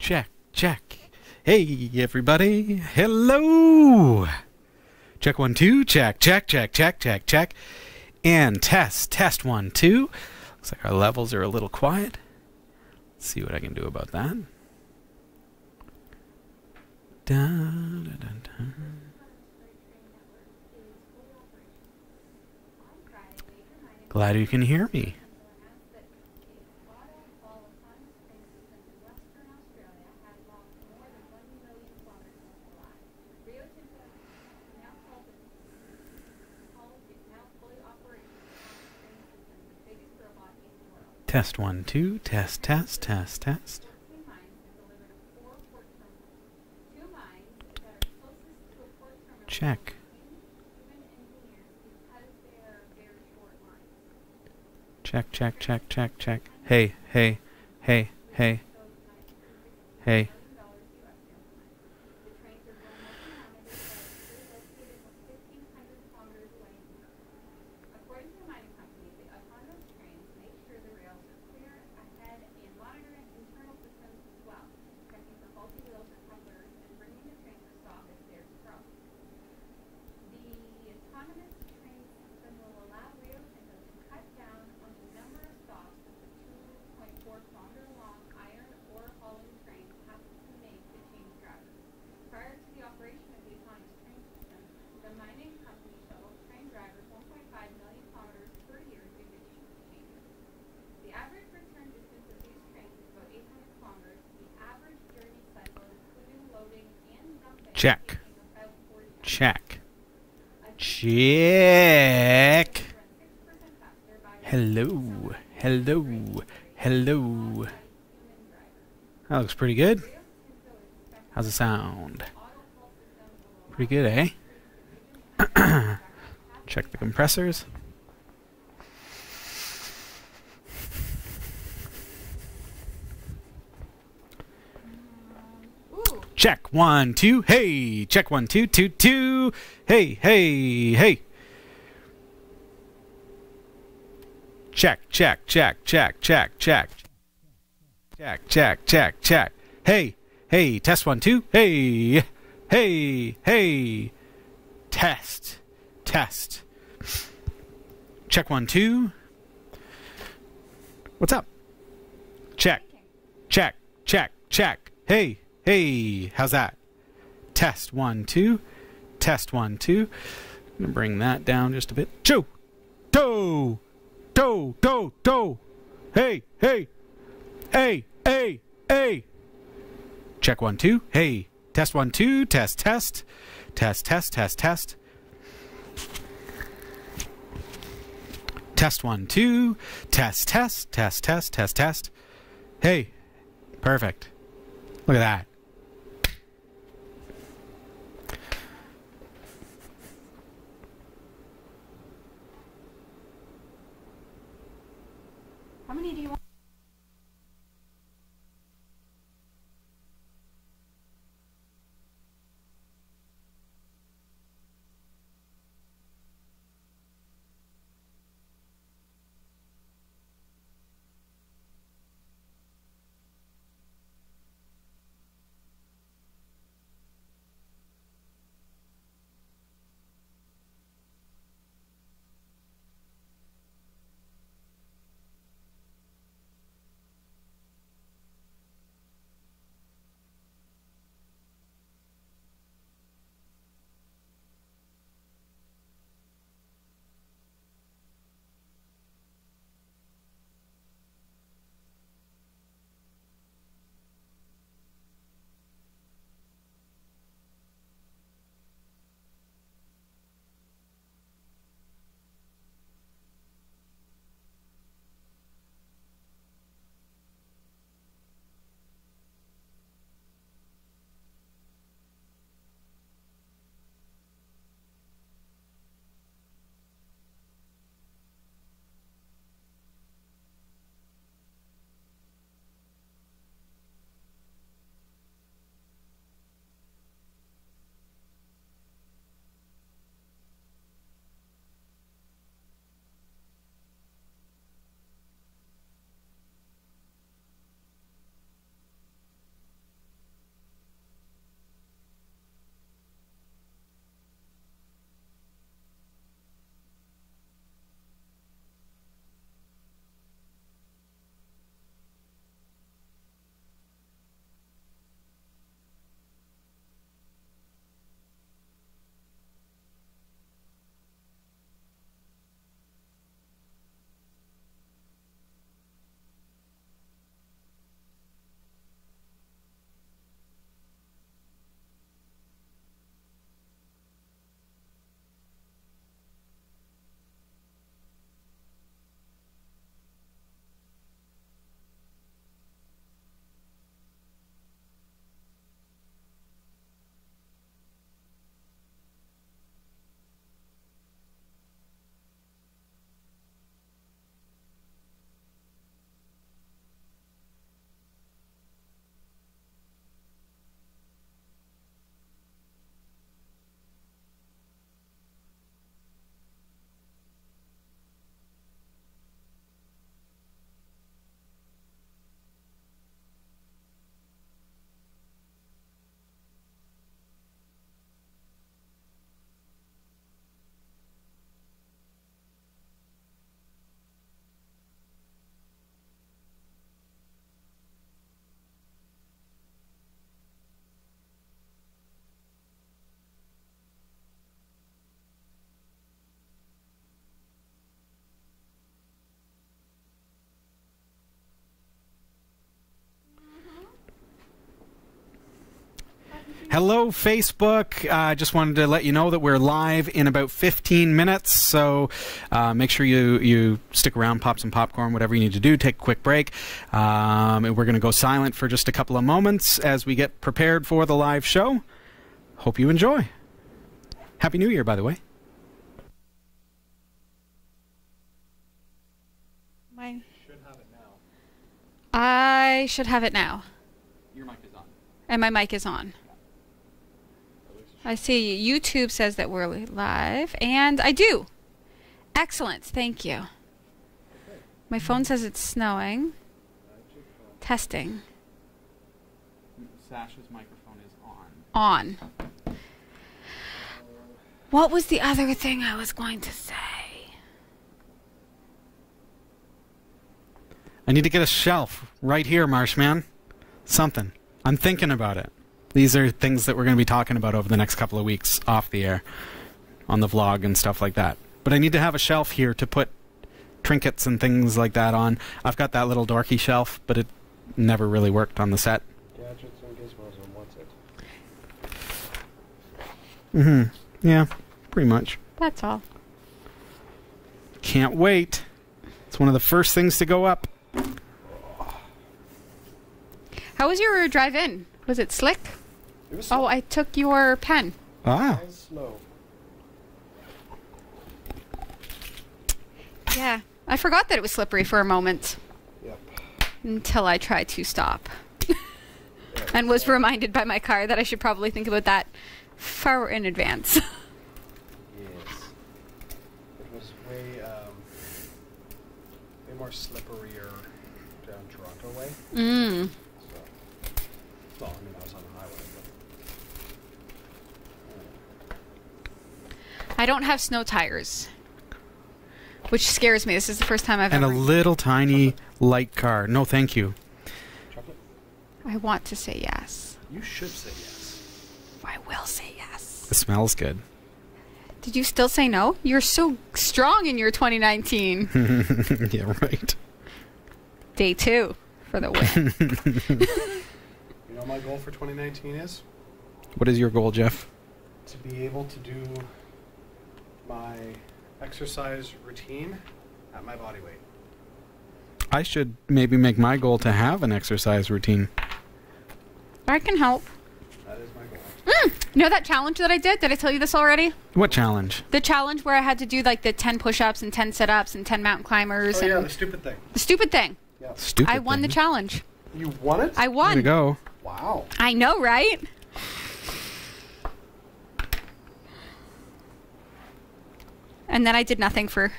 check, check. Hey, everybody. Hello. Check 1, 2. Check, check, check, check, check, check. And test 1, 2. Looks like our levels are a little quiet. Let's see what I can do about that. Dun, dun, dun, dun. Glad you can hear me. Test 1, 2. Test, test, test, test. Check. Check, check, check, check, check. Hey, hey, hey, hey, hey. Check. Check. Check. Hello. Hello. Hello. That looks pretty good. How's it sound? Pretty good, eh? Check the compressors. Check 1, 2. Hey, check 1, 2, 2, 2. Hey, hey, hey. Check, check, check, check, check, check. Check, check, check, check. Hey, hey, test 1, 2. Hey, hey, hey. Test, test. Check 1, 2. What's up? Check, check, check, check. Hey. Hey, how's that? Test 1, 2. Test 1, 2. I'm gonna bring that down just a bit. Choo! Do! Do! Do! Do! Hey! Hey! Hey! Hey! Hey! Check 1, 2. Hey! Test 1, 2. Test, test. Test, test, test, test. Test 1, 2. Test, test, test, test, test, test. Hey! Perfect. Look at that. How many do you want? Hello, Facebook. Just wanted to let you know that we're live in about 15 minutes, so make sure you stick around, pop some popcorn, whatever you need to do, take a quick break. And we're going to go silent for just a couple of moments as we get prepared for the live show. Hope you enjoy. Happy New Year, by the way. I should have it now. Your mic is on. And my mic is on. I see YouTube says that we're live, and I do. Excellent, thank you. My phone says it's snowing. Testing. Sasha's microphone is On. What was the other thing I was going to say? I need to get a shelf right here, Marshman. Something. I'm thinking about it. These are things that we're going to be talking about over the next couple of weeks off the air, on the vlog and stuff like that. But I need to have a shelf here to put trinkets and things like that on. I've got that little dorky shelf, but it never really worked on the set. Gadgets and gizmos and what's it? Mm-hmm. Yeah, pretty much. That's all. Can't wait. It's one of the first things to go up. How was your drive-in? Was it slick? It was slow. Oh, I took your pen. Ah. It was slow. Yeah, I forgot that it was slippery for a moment. Yep. Until I tried to stop. And was reminded by my car that I should probably think about that far in advance. Yes. It was way more slipperier down Toronto way. Mm. So, well, I mean, I was on the highway, but... I don't have snow tires, which scares me. This is the first time I've And ever... a little tiny light car. No, thank you. Chocolate? I want to say yes. You should say yes. I will say yes. It smells good. Did you still say no? You're so strong in your 2019. Yeah, right. Day 2 for the win. You know what my goal for 2019 is? What is your goal, Jeff? To be able to do my exercise routine at my body weight. I should maybe make my goal to have an exercise routine. I can help. That is my goal. You know that challenge that I did? Did I tell you this already? What challenge? The challenge where I had to do like the 10 push-ups and 10 sit-ups and 10 mountain climbers. Oh and yeah, the stupid thing. the stupid thing. Yeah. Stupid I won the thing. challenge. You won it? I There you won. go. Wow. I know, right? And then I did nothing for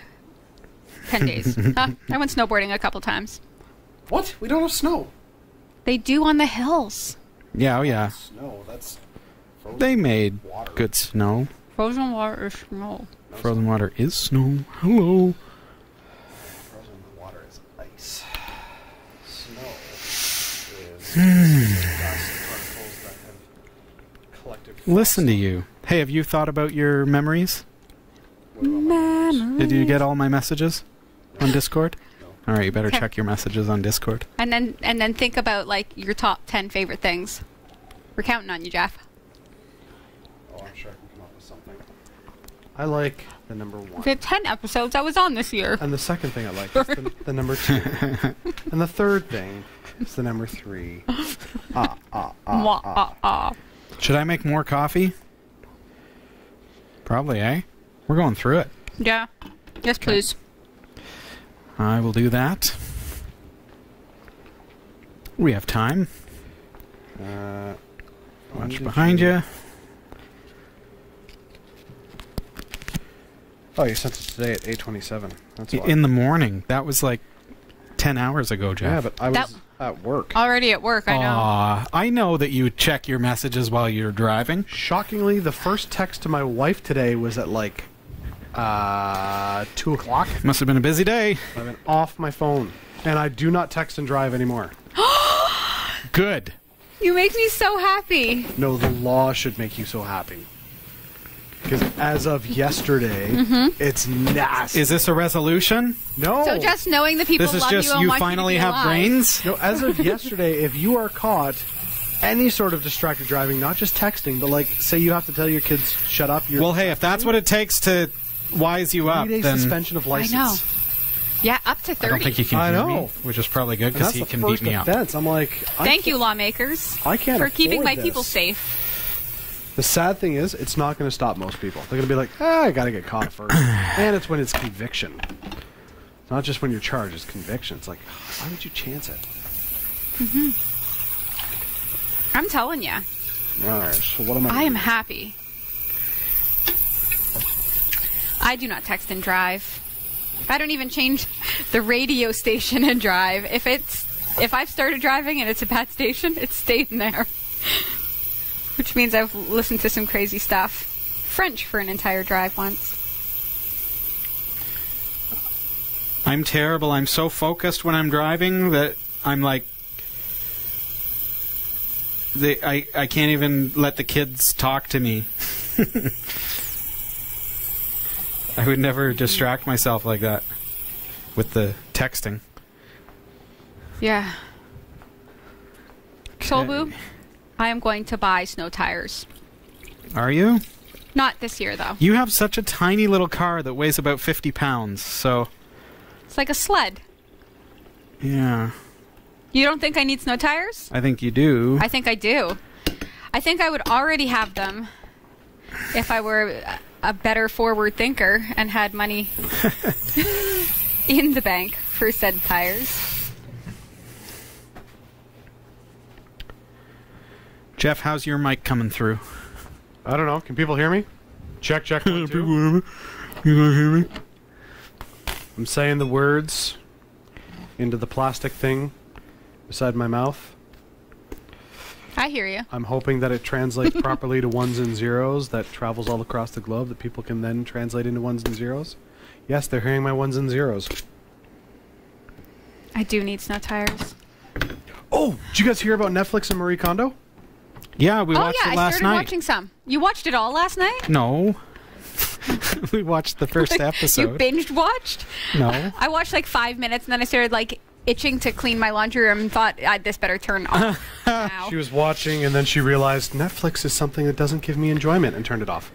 10 days. I went snowboarding a couple times. What? We don't have snow. They do on the hills. Yeah, oh yeah. Snow, that's frozen They made water. good snow. Frozen water is snow. No Frozen water is snow. Hello. Frozen water is ice. Snow is dust particles that have collected. Listen to you. Hey, have you thought about your memories? What about my neighbors? Did you get all my messages on Discord? No. All right, you better Okay. check your messages on Discord. And then think about like your top 10 favorite things. We're counting on you, Jeff. Oh, I'm sure I can come up with something. I like the number 1. The 10 episodes I was on this year. And the second thing I like is the number 2. And the third thing is the number 3. Should I make more coffee? Probably, eh? We're going through it. Yeah. Yes, please. I will do that. We have time. Watch behind you. Oh, you sent it today at 8:27. That's why. In the morning. That was like 10 hours ago, Jeff. Yeah, but I was at work. Already at work, I know. Aw, I know that you check your messages while you're driving. Shockingly, the first text to my wife today was at like 2 o'clock. Must have been a busy day. I've been off my phone, and I do not text and drive anymore. Good. You make me so happy. No, the law should make you so happy. Because as of yesterday, it's nasty. Is this a resolution? No. So just knowing the people This is love just you and you want finally you to be have alive. brains? No, as of yesterday, if you are caught any sort of distracted driving, not just texting, but like, say you have to tell your kids, shut up. Well, hey, if that's what it takes to wise you up, 3 days then suspension of license. I know. Yeah, up to 30. I don't think he can I hear know. me, which is probably good because he can beat me up. Offense. I'm like, Thank you, lawmakers, I can't for keeping afford my this. people safe. The sad thing is, it's not going to stop most people. They're going to be like, I got to get caught first. And it's when it's conviction. It's not just when you're charged, it's conviction. It's like, why would you chance it? I'm telling you. All right, so what am I I am doing? happy. I do not text and drive. I don't even change the radio station and drive. If I've started driving and it's a bad station, it's staying there. Which means I've listened to some crazy stuff. French for an entire drive once. I'm terrible. I'm so focused when I'm driving that I'm like, I can't even let the kids talk to me. I would never distract myself like that with the texting. Yeah. Solbu, I am going to buy snow tires. Are you? Not this year, though. You have such a tiny little car that weighs about 50 pounds, so... It's like a sled. Yeah. You don't think I need snow tires? I think you do. I think I do. I think I would already have them if I were a better forward thinker and had money in the bank for said tires. Jeff, how's your mic coming through? I don't know. Can people hear me? Check, check, 1, 2. You can hear me? I'm saying the words into the plastic thing beside my mouth. I hear you. I'm hoping that it translates properly to ones and zeros, that travels all across the globe, that people can then translate into ones and zeros. Yes, they're hearing my ones and zeros. I do need snow tires. Oh, did you guys hear about Netflix and Marie Kondo? Yeah, we Oh watched yeah, it I last started night. watching some. You watched it all last night? No. We watched the first episode. You binged watched? No. I watched like 5 minutes and then I started like itching to clean my laundry room and thought this better turn off now. She was watching and then she realized Netflix is something that doesn't give me enjoyment and turned it off.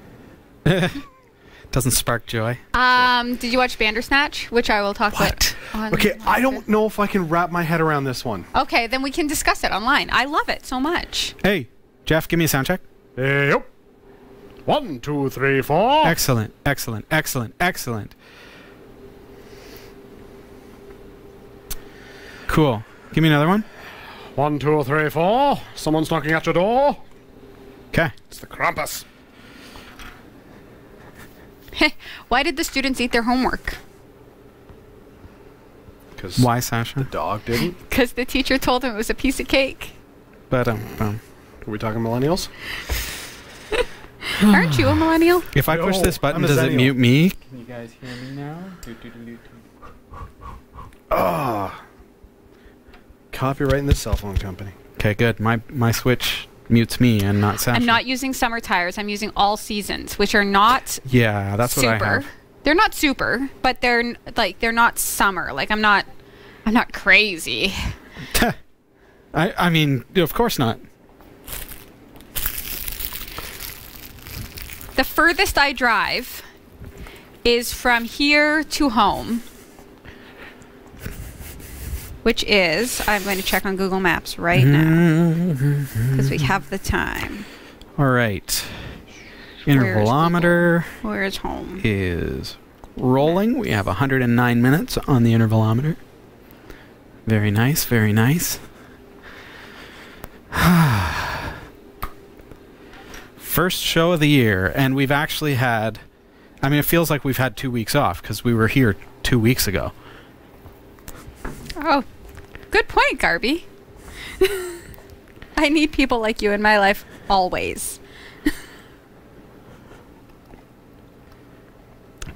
Doesn't spark joy. Did you watch Bandersnatch? Which I will talk What? about. On Okay, I don't know if I can wrap my head around this one. Okay, then we can discuss it online. I love it so much. Hey, Jeff, give me a sound check. Hey, yep. 1, 2, 3, 4. Excellent, excellent, excellent, excellent. Cool. Give me another one. 1, 2, 3, 4. Someone's knocking at your door. Okay. It's the Krampus. Why did the students eat their homework? Because Why, Sasha? dog didn't. Because the teacher told them it was a piece of cake. But Are we talking millennials? Aren't you a millennial? if I push No, this button, I'm a does it zennial. mute me? Can you guys hear me now? Ah. Copyrighting the cell phone company. Okay, good. My switch mutes me and not Sasha. I'm not using summer tires. I'm using all seasons, which are not Yeah, that's super. what I have. They're not super, but they're not summer. Like I'm not crazy. I mean, of course not. The furthest I drive is from here to home, which is, I'm going to check on Google Maps right now because we have the time. All right. Where's Intervalometer Where is home? is rolling. We have 109 minutes on the intervalometer. Very nice, very nice. First show of the year, and we've actually had, I mean, it feels like we've had 2 weeks off because we were here 2 weeks ago. Oh, good point, Garby. I need people like you in my life always.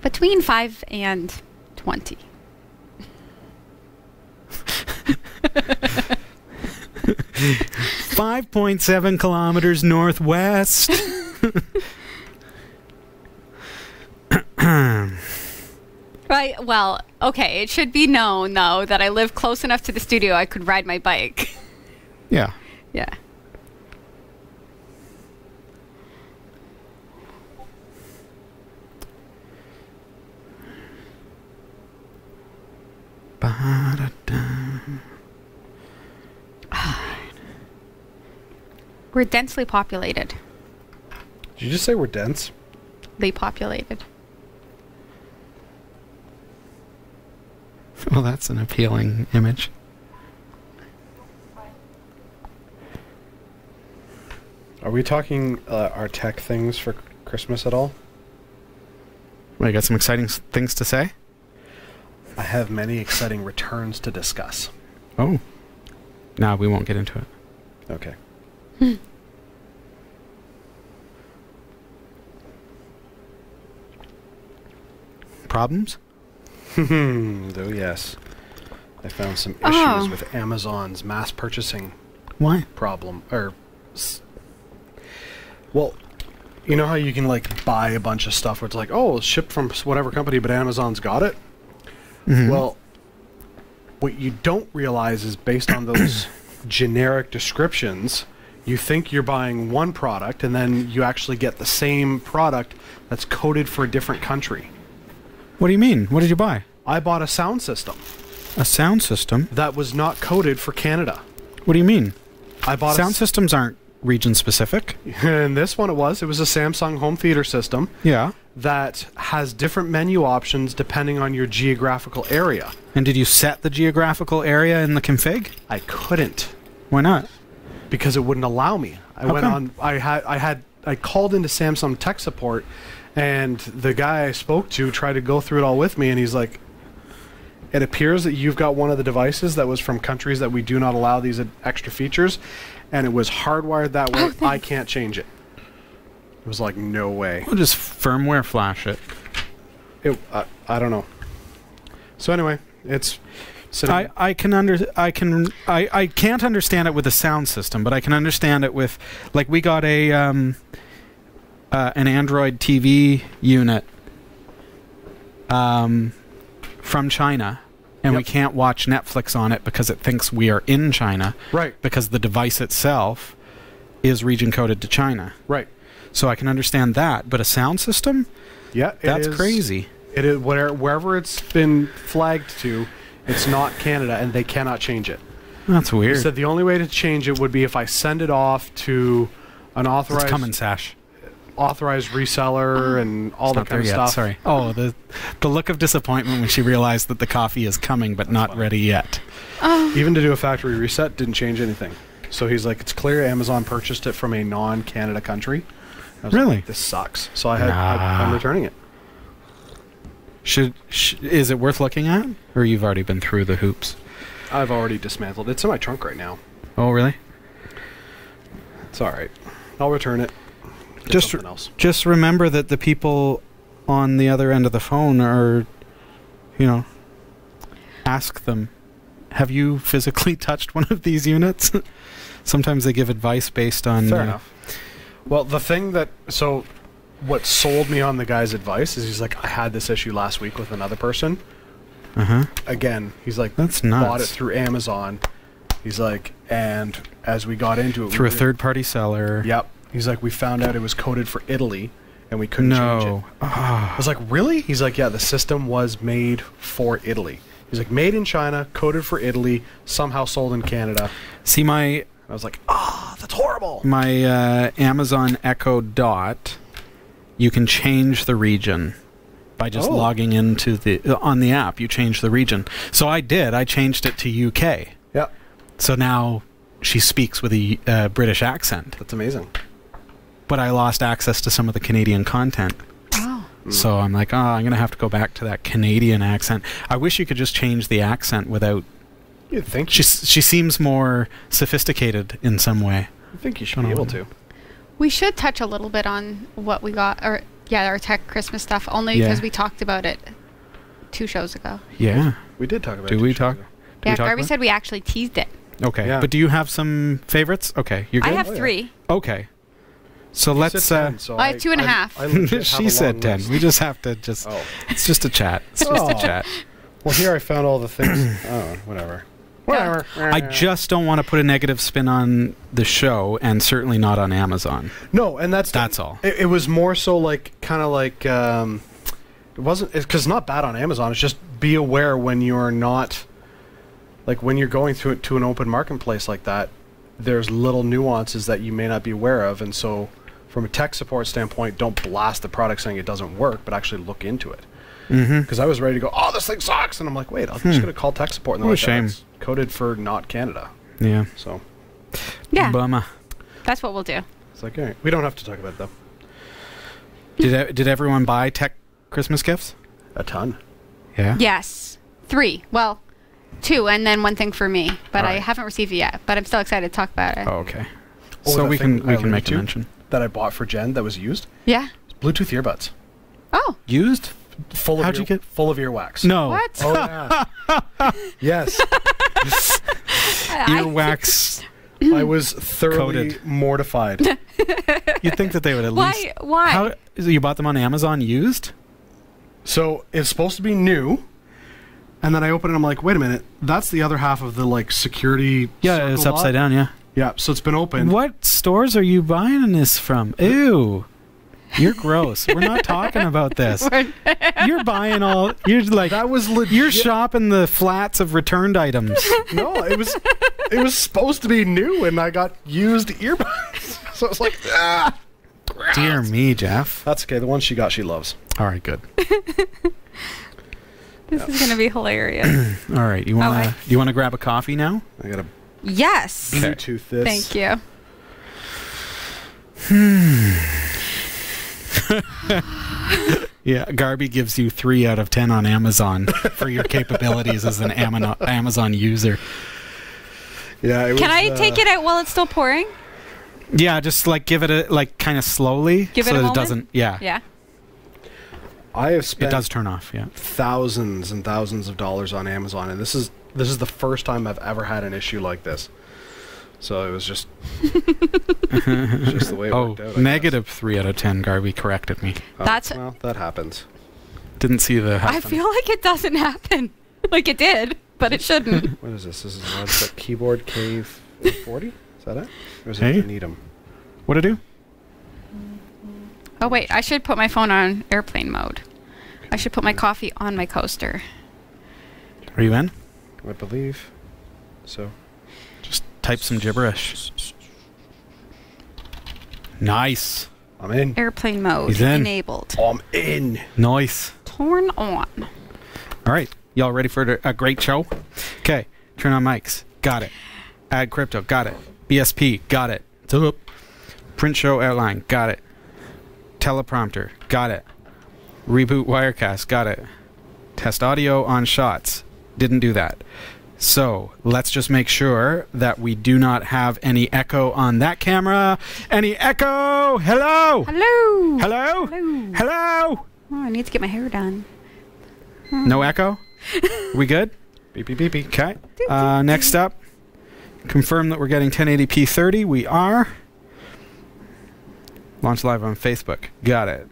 Between 5 and 20. .7 kilometers northwest. Right, well, okay, it should be known, though, that I live close enough to the studio I could ride my bike. Yeah. Yeah. Ba-da-da. We're densely populated. Did you just say we're dense? Populated. Well, that's an appealing image. Are we talking our tech things for Christmas at all? Well, you got some exciting things to say? I have many exciting returns to discuss. Oh. No, we won't get into it. Okay. Problems? Oh, yes. I found some issues with Amazon's mass purchasing Why? problem. Well, you know how you can like buy a bunch of stuff where it's like, oh, it's shipped from whatever company, but Amazon's got it? Mm-hmm. Well, what you don't realize is based on those generic descriptions, you think you're buying one product and then you actually get the same product that's coded for a different country. What do you mean? What did you buy? I bought a sound system A sound system? that was not coded for Canada. What do you mean? I bought Sound systems aren't region specific. and this one it was a Samsung home theater system Yeah. that has different menu options depending on your geographical area. And did you set the geographical area in the config? I couldn't Why not? because it wouldn't allow me. I called into Samsung tech support, and the guy I spoke to tried to go through it all with me, and he's like, it appears that you've got one of the devices that was from countries that we do not allow these extra features, and it was hardwired that way. I can't change it. It was like, no way. We'll just firmware flash it. I don't know. So anyway, it's... I can't understand it with a sound system, but I can understand it with, like, we got a an Android TV unit from China, and we can't watch Netflix on it because it thinks we are in China. Right. Because the device itself is region coded to China. Right. So I can understand that, but a sound system? Yeah, That's crazy. It is wherever it's been flagged to, it's not Canada, and they cannot change it. That's He weird. said the only way to change it would be if I send it off to an It's authorized coming, Sash. reseller and all that Not there kind of yet. stuff. Sorry. Oh, the look of disappointment when she realized that the coffee is coming but not ready yet. Even to do a factory reset didn't change anything. So he's like, it's clear Amazon purchased it from a non-Canada country. I was Really? like, this sucks. So I'm returning it. Is it worth looking at, or you've already been through the hoops? I've already dismantled it. It's in my trunk right now. Oh, really? It's all right. I'll return it. Get Just something else. Just remember that the people on the other end of the phone are, ask them, have you physically touched one of these units? Sometimes they give advice based on... Fair enough. Well, the thing what sold me on the guy's advice is he's like, I had this issue last week with another person. Uh-huh. Again, he's like, That's nuts. bought it through Amazon. He's like, and as we got into it... Through a third-party seller. Yep. He's like, we found out it was coded for Italy, and we couldn't change it. I was like, really? He's like, yeah, the system was made for Italy. He's like, made in China, coded for Italy, somehow sold in Canada. See, I was like, that's horrible. my Amazon Echo Dot, you can change the region by just logging into on the app. You change the region. So I did. I changed it to UK. Yep. So now she speaks with a British accent. That's amazing. But I lost access to some of the Canadian content. Oh. So I'm like, I'm going to have to go back to that Canadian accent. I wish you could just change the accent without... You'd think She seems more sophisticated in some way. I think you should be able to. We should touch a little bit on what we got, our tech Christmas stuff, only because we talked about it 2 shows ago. Yeah. We did talk about it. Do we talk? Yeah, Garby said we actually teased it. Okay. Yeah. But do you have some favorites? Okay. You're good? I have 3. Okay. So let's... 10, so I have 2.5. I legit have she a said long 10. list. We just have to just... Oh. It's just a chat. It's just a chat. Well, here I found all the things. Oh, whatever. Whatever. I just don't want to put a negative spin on the show, and certainly not on Amazon. No, and that's all. It was more so like, kind of like, it wasn't, because it's not bad on Amazon. It's just be aware when you're not like when you're going to an open marketplace like that, there's little nuances that you may not be aware of, and so from a tech support standpoint, don't blast the product saying it doesn't work, but actually look into it. Because I was ready to go, oh, this thing sucks, and I'm like, wait, I'm just going to call tech support, and they're What a like, shame. "It's coded for not Canada." Yeah. So Yeah, Bummer. that's what we'll do. it's like, all right, we don't have to talk about it though. Did everyone buy tech Christmas gifts? A ton. Yeah. Yes. 3. Well, 2, and then 1 thing for me. But I Alright. haven't received it yet. But I'm still excited to talk about it. Oh, okay. Oh, So that we thing can I make a alluded to? mention. That I bought for Jen that was used. Yeah. Bluetooth earbuds. Oh. Used? Full of How'd you get- full of earwax. No. What? Oh yeah. Yes. Earwax. I was thoroughly Coated. mortified. You'd think that they would at least. Why? How you bought them on Amazon used? So it's supposed to be new, and then I open it. I'm like, wait a minute, that's the other half of the like security. Yeah, it's circle upside lock. down. Yeah. Yeah, so it's been opened. What stores are you buying this from? Ew. You're gross. We're not talking about this. You're buying all. You're like That was legit. you're shopping the flats of returned items. No, it was supposed to be new, and I got used earbuds. So it's like, ah. Dear me, Jeff. That's okay. The one she got, she loves. All right, good. This is going to be hilarious. All right, you wanna grab a coffee now? I gotta Yes. Okay. Bluetooth this. Thank you. Yeah, Garby gives you 3 out of 10 on Amazon for your capabilities as an Amazon user. Yeah. It Can was, I take it out while it's still pouring? Yeah, just like give it a like kind of slowly, Give it so a that it moment? doesn't. Yeah, Yeah. I have it spent does turn off. Yeah. thousands and thousands of dollars on Amazon, and this is the first time I've ever had an issue like this. So it was just, just the way it Oh, worked out. I negative 3 out of 10. Garby corrected me. guess. That's- well, that happens. Didn't see the. I hyphen. feel like it doesn't happen. Like it did, but it shouldn't. What is this? This is a Logitech keyboard K40. Is that it? Or is Hey. it Needham? What'd I do? Oh, wait. I should put my phone on airplane mode. I should put my coffee on my coaster. Are you in? I believe. So. Just type some gibberish. Nice. I'm in. Airplane mode He's in. enabled. I'm in. Nice. Turn on. All right. Y'all ready for a great show? Okay. Turn on mics. Got it. Add crypto. Got it. BSP. Got it. It's up. Print show outline. Got it. Teleprompter. Got it. Reboot Wirecast. Got it. Test audio on shots. Didn't do that. So let's just make sure that we do not have any echo on that camera. Any echo? Hello? Hello. Hello? Hello. Hello? Oh, I need to get my hair done. No echo? We good? Beep beep beep beep. Okay. Next up, confirm that we're getting 1080p 30. We are. Launch live on Facebook. Got it.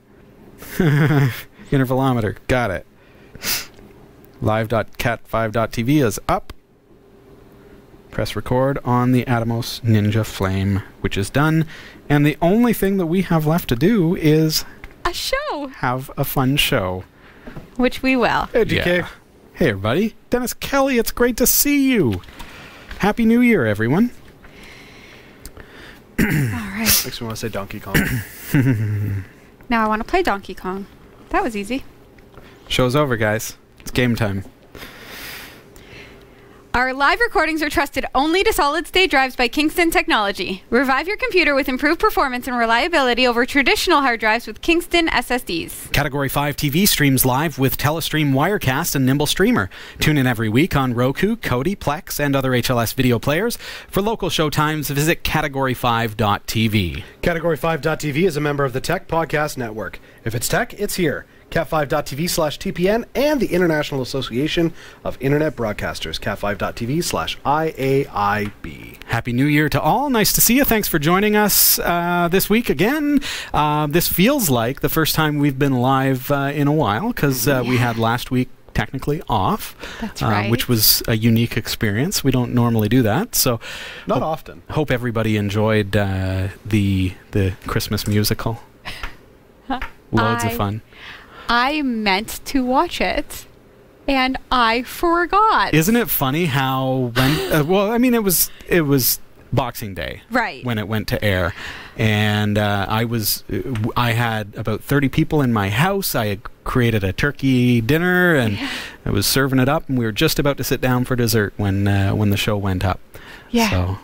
Intervalometer. Got it. Live.cat5.tv is up. Press record on the Atomos Ninja Flame, which is done. And the only thing that we have left to do is A show. have a fun show. Which we will. Hey, DK. Yeah. Hey, everybody. Dennis Kelly, it's great to see you. Happy New Year, everyone. All right. Makes me want to say Donkey Kong. Now I want to play Donkey Kong. That was easy. Show's over, guys. It's game time. Our live recordings are trusted only to solid-state drives by Kingston Technology. Revive your computer with improved performance and reliability over traditional hard drives with Kingston SSDs. Category 5 TV streams live with Telestream Wirecast and Nimble Streamer. Tune in every week on Roku, Kodi, Plex, and other HLS video players. For local show times, visit category5.tv. Category5.tv is a member of the Tech Podcast Network. If it's tech, it's here. cat5.tv/TPN and the International Association of Internet Broadcasters, cat5.tv/IAIB. Happy New Year to all. Nice to see you. Thanks for joining us this week again. This feels like the first time we've been live in a while because we had last week technically off. That's right. Which was a unique experience. We don't normally do that. So Not often. hope everybody enjoyed the Christmas musical. Loads of fun. I meant to watch it. and I forgot. Isn't it funny how when well, I mean it was Boxing Day Right. when it went to air, and I had about 30 people in my house. I had created a turkey dinner, and I was serving it up, and we were just about to sit down for dessert when the show went up. Yeah.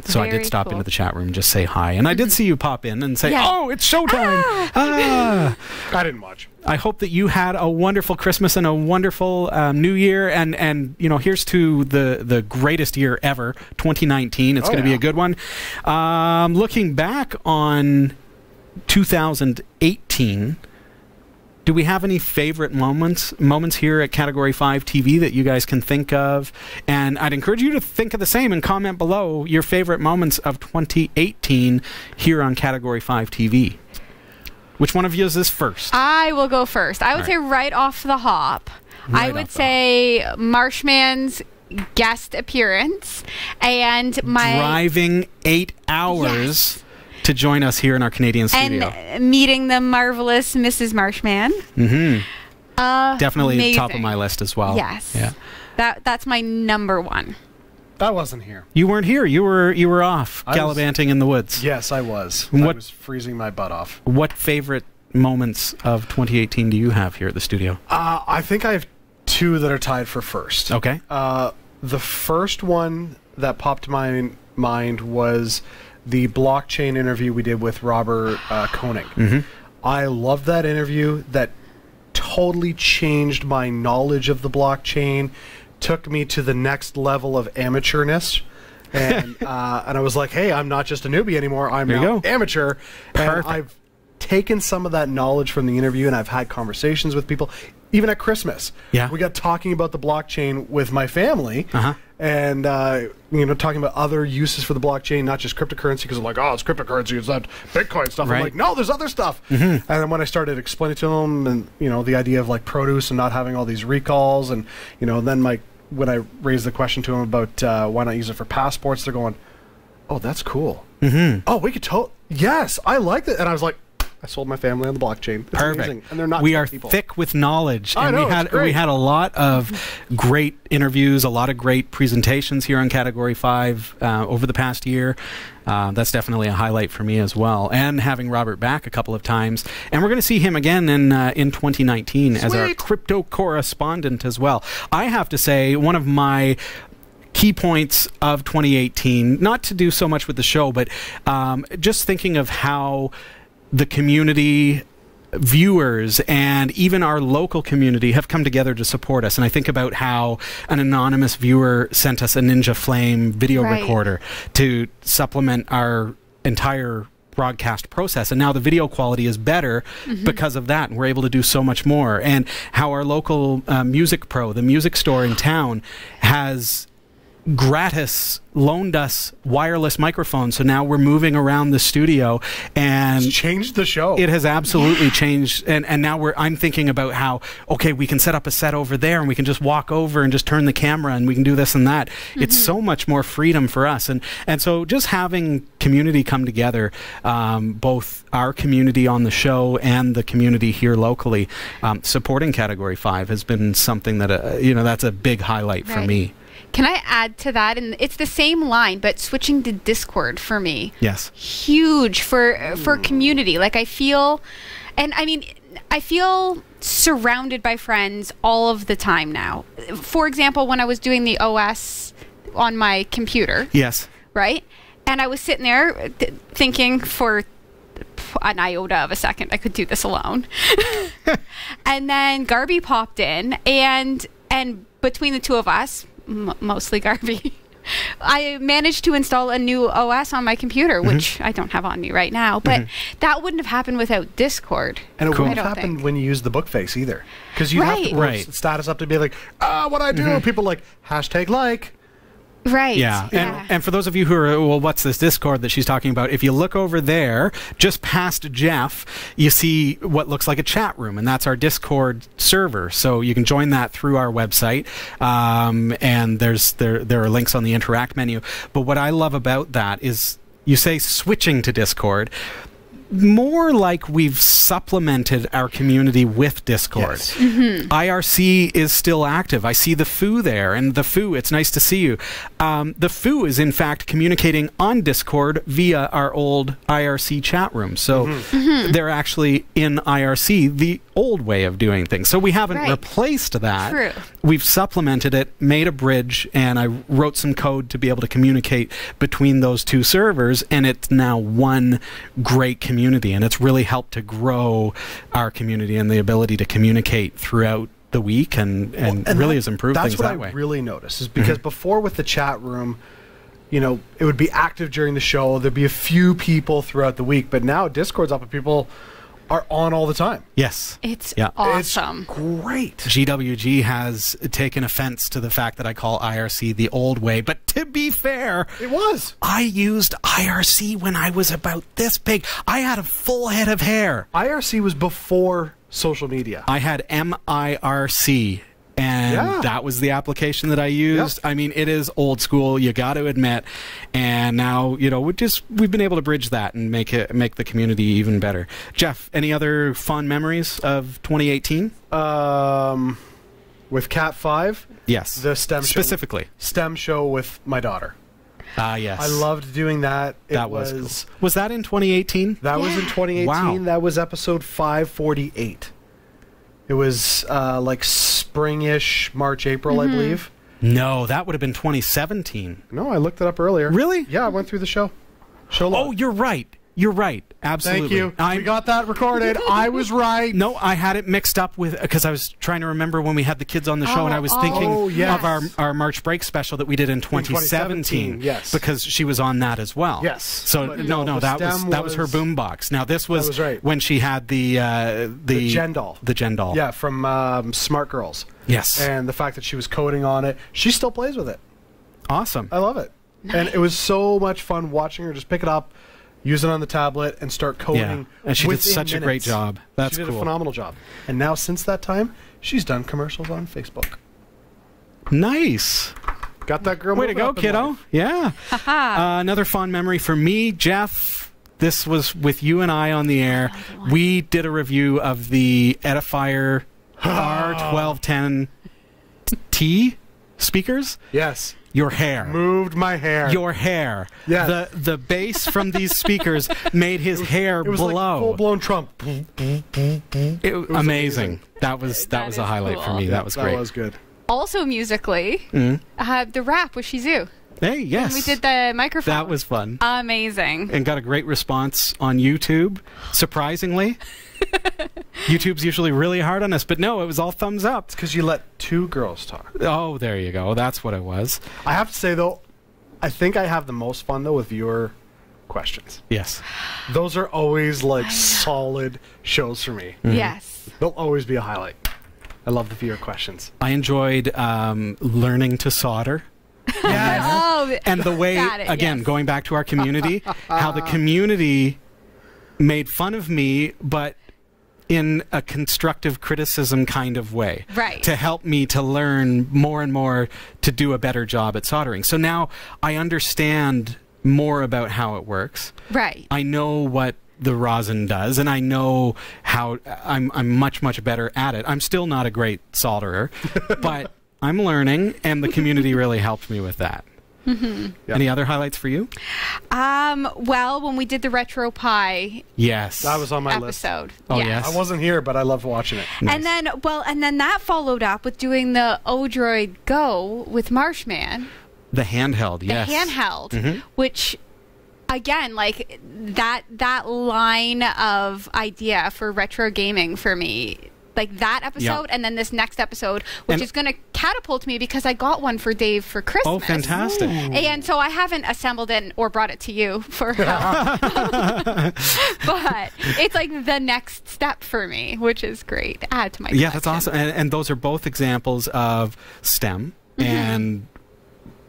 So I Very did stop cool. into the chat room and just say hi, and I did see you pop in and say, Yeah. "Oh, it's showtime!" Ah. I didn't watch. I hope that you had a wonderful Christmas and a wonderful New Year, and you know, here's to the greatest year ever, 2019. It's going to be a good one. Looking back on 2018. Do we have any favorite moments here at Category 5 TV that you guys can think of? And I'd encourage you to think of the same and comment below your favorite moments of 2018 here on Category 5 TV. Which one of you is this first? I will go first. I would All say right off the hop. Right I off would the say Marshman's guest appearance and my Driving 8 hours to join us here in our Canadian studio. and meeting the marvelous Mrs. Marshman. Definitely top of amazing. my list as well. Yes. Yeah. That's my number one. I wasn't here. You weren't here. You were off I was- gallivanting in the woods. Yes, I was. What- I was freezing my butt off. What favorite moments of 2018 do you have here at the studio? I think I have two that are tied for first. Okay. The first one that popped to my mind was the blockchain interview we did with Robert Koenig. I loved that interview. That totally changed my knowledge of the blockchain, took me to the next level of amateurness. And I was like, hey, I'm not just a newbie anymore. I'm There you now go. amateur. And Perfect. I've taken some of that knowledge from the interview, and I've had conversations with people. Even at Christmas, Yeah. we got talking about the blockchain with my family, and talking about other uses for the blockchain, not just cryptocurrency, because I'm like, oh, it's cryptocurrency, it's that Bitcoin stuff. Right. I'm like, no, there's other stuff. And then when I started explaining to them, and the idea of like produce and not having all these recalls, and then when I raised the question to them about why not use it for passports, they're going, oh, that's cool. Oh, we could yes, I like that. And I was like, I sold my family on the blockchain. It's Perfect. amazing. And they're not we tech are people. thick with knowledge, I and know, we it's great. had a lot of great interviews, a lot of great presentations here on Category 5 over the past year. That's definitely a highlight for me as well. And having Robert back a couple of times, and we're going to see him again in 2019 as our Sweet. crypto correspondent as well. I have to say, one of my key points of 2018, not to do so much with the show, but just thinking of how the community, viewers, and even our local community have come together to support us. And I think about how an anonymous viewer sent us a Ninja Flame video Right. recorder to supplement our entire broadcast process, and now the video quality is better because of that, and we're able to do so much more. And how our local Music Pro, the music store in town, has gratis loaned us wireless microphones, so now we're moving around the studio, and It's changed the show. it has absolutely changed. And now I'm thinking about how, okay, we can set up a set over there, and we can just walk over and just turn the camera, and we can do this and that. It's so much more freedom for us, and so just having community come together, both our community on the show and the community here locally, supporting Category 5 has been something that that's a big highlight for Right. me. Can I add to that? And it's the same line, but switching to Discord for me. Yes. Huge for community. Like I feel surrounded by friends all of the time now. For example, when I was doing the OS on my computer, Yes. right? And I was sitting there thinking for an iota of a second I could do this alone. And then Garby popped in, and between the two of us, mostly Garby, I managed to install a new OS on my computer, which I don't have on me right now. But that wouldn't have happened without Discord. And it Cool. wouldn't I don't happen think. when you use the book face either. Because you have to Right. post Right. status up to be like, what I do? People like, #like. Right. Yeah. And for those of you who are, well, what's this Discord that she's talking about? If you look over there, just past Jeff, you see what looks like a chat room, and that's our Discord server. So you can join that through our website, and there are links on the interact menu. But what I love about that is you say switching to Discord. More like we've supplemented our community with Discord. Yes. IRC is still active. I see the Foo there, and the Foo, it's nice to see you. The Foo is in fact communicating on Discord via our old IRC chat room. So they're actually in IRC, the old way of doing things. So we haven't replaced that. True. We've supplemented it, made a bridge, and I wrote some code to be able to communicate between those two servers, and it's now one great community, and it's really helped to grow our community and the ability to communicate throughout the week, and really has improved things that way. That's what I really noticed, is because before with the chat room, you know, it would be active during the show, there'd be a few people throughout the week, but now Discord's up and people are on all the time. Yes. It's awesome. It's great. GWG has taken offense to the fact that I call IRC the old way, but to be fair, It was. I used IRC when I was about this big. I had a full head of hair. IRC was before social media. I had MIRC, and that was the application that I used. I mean, it is old school, you got to admit. And now, you know, we've been able to bridge that and make the community even better. Jeff, any other fond memories of 2018? With Cat5? Yes. The STEM specifically. STEM show with my daughter. Yes. I loved doing that. That was cool. Was that in 2018? That was in 2018. Wow. That was episode 548. It was like spring-ish, March, April, I believe. No, that would have been 2017. No, I looked it up earlier. Really? Yeah, I went through the show. Oh, you're right. You're right. Absolutely. Thank you. We got that recorded. I was right. No, I had it mixed up with, because I was trying to remember when we had the kids on the show, and I was thinking of our March break special that we did in 2017. Yes. Because she was on that as well. Yes. So But no, that was her boombox. Now this was when she had the Gen doll. The Gen doll. Yeah, from Smart Girls. Yes. And the fact that she was coding on it, she still plays with it. Awesome. I love it. Nice. And it was so much fun watching her just pick it up, use it on the tablet, and start coding. Yeah. And she did such a great job. That's cool. She did a phenomenal job. And now, since that time, she's done commercials on Facebook. Nice. Got that girl. Way to go, kiddo. Life. Yeah. Another fond memory for me, Jeff. This was with you and I on the air. We did a review of the Edifier R1210T speakers. Yes. Your hair. Moved my hair. Your hair. Yeah. The bass from these speakers made his hair blow. It was like full-blown Trump. Amazing. That was a highlight for me. That was great. That was good. Also musically, the rap with Shizu. Hey, yes. We did the microphone. That was fun. Amazing. And got a great response on YouTube, surprisingly. YouTube's usually really hard on us, but no, it was all thumbs up. It's because you let two girls talk. Oh, there you go. That's what it was. I have to say, though, I think I have the most fun, though, with viewer questions. Yes. Those are always, like, solid shows for me. Yes. They'll always be a highlight. I love the viewer questions. I enjoyed learning to solder. Yes. And the way, again, going back to our community, how the community made fun of me, but in a constructive criticism kind of way. Right. To help me to learn more and more to do a better job at soldering. So now I understand more about how it works. Right. I know what the rosin does, and I know how I'm much, much better at it. I'm still not a great solderer, but I'm learning, and the community really helped me with that. Yep. Any other highlights for you? Well, when we did the Retro Pie yes, that was on my episode. list. Oh, yes. I wasn't here, but I loved watching it. Nice. And then that followed up with doing the Odroid Go with Marshman. The handheld, yes. The handheld, which, again, like that line of idea for retro gaming for me. Like that episode, and then this next episode, which is going to catapult me because I got one for Dave for Christmas. Oh, fantastic. And so I haven't assembled it or brought it to you for help. But it's like the next step for me, which is great. Add to my collection. Yeah, that's awesome. And those are both examples of STEM and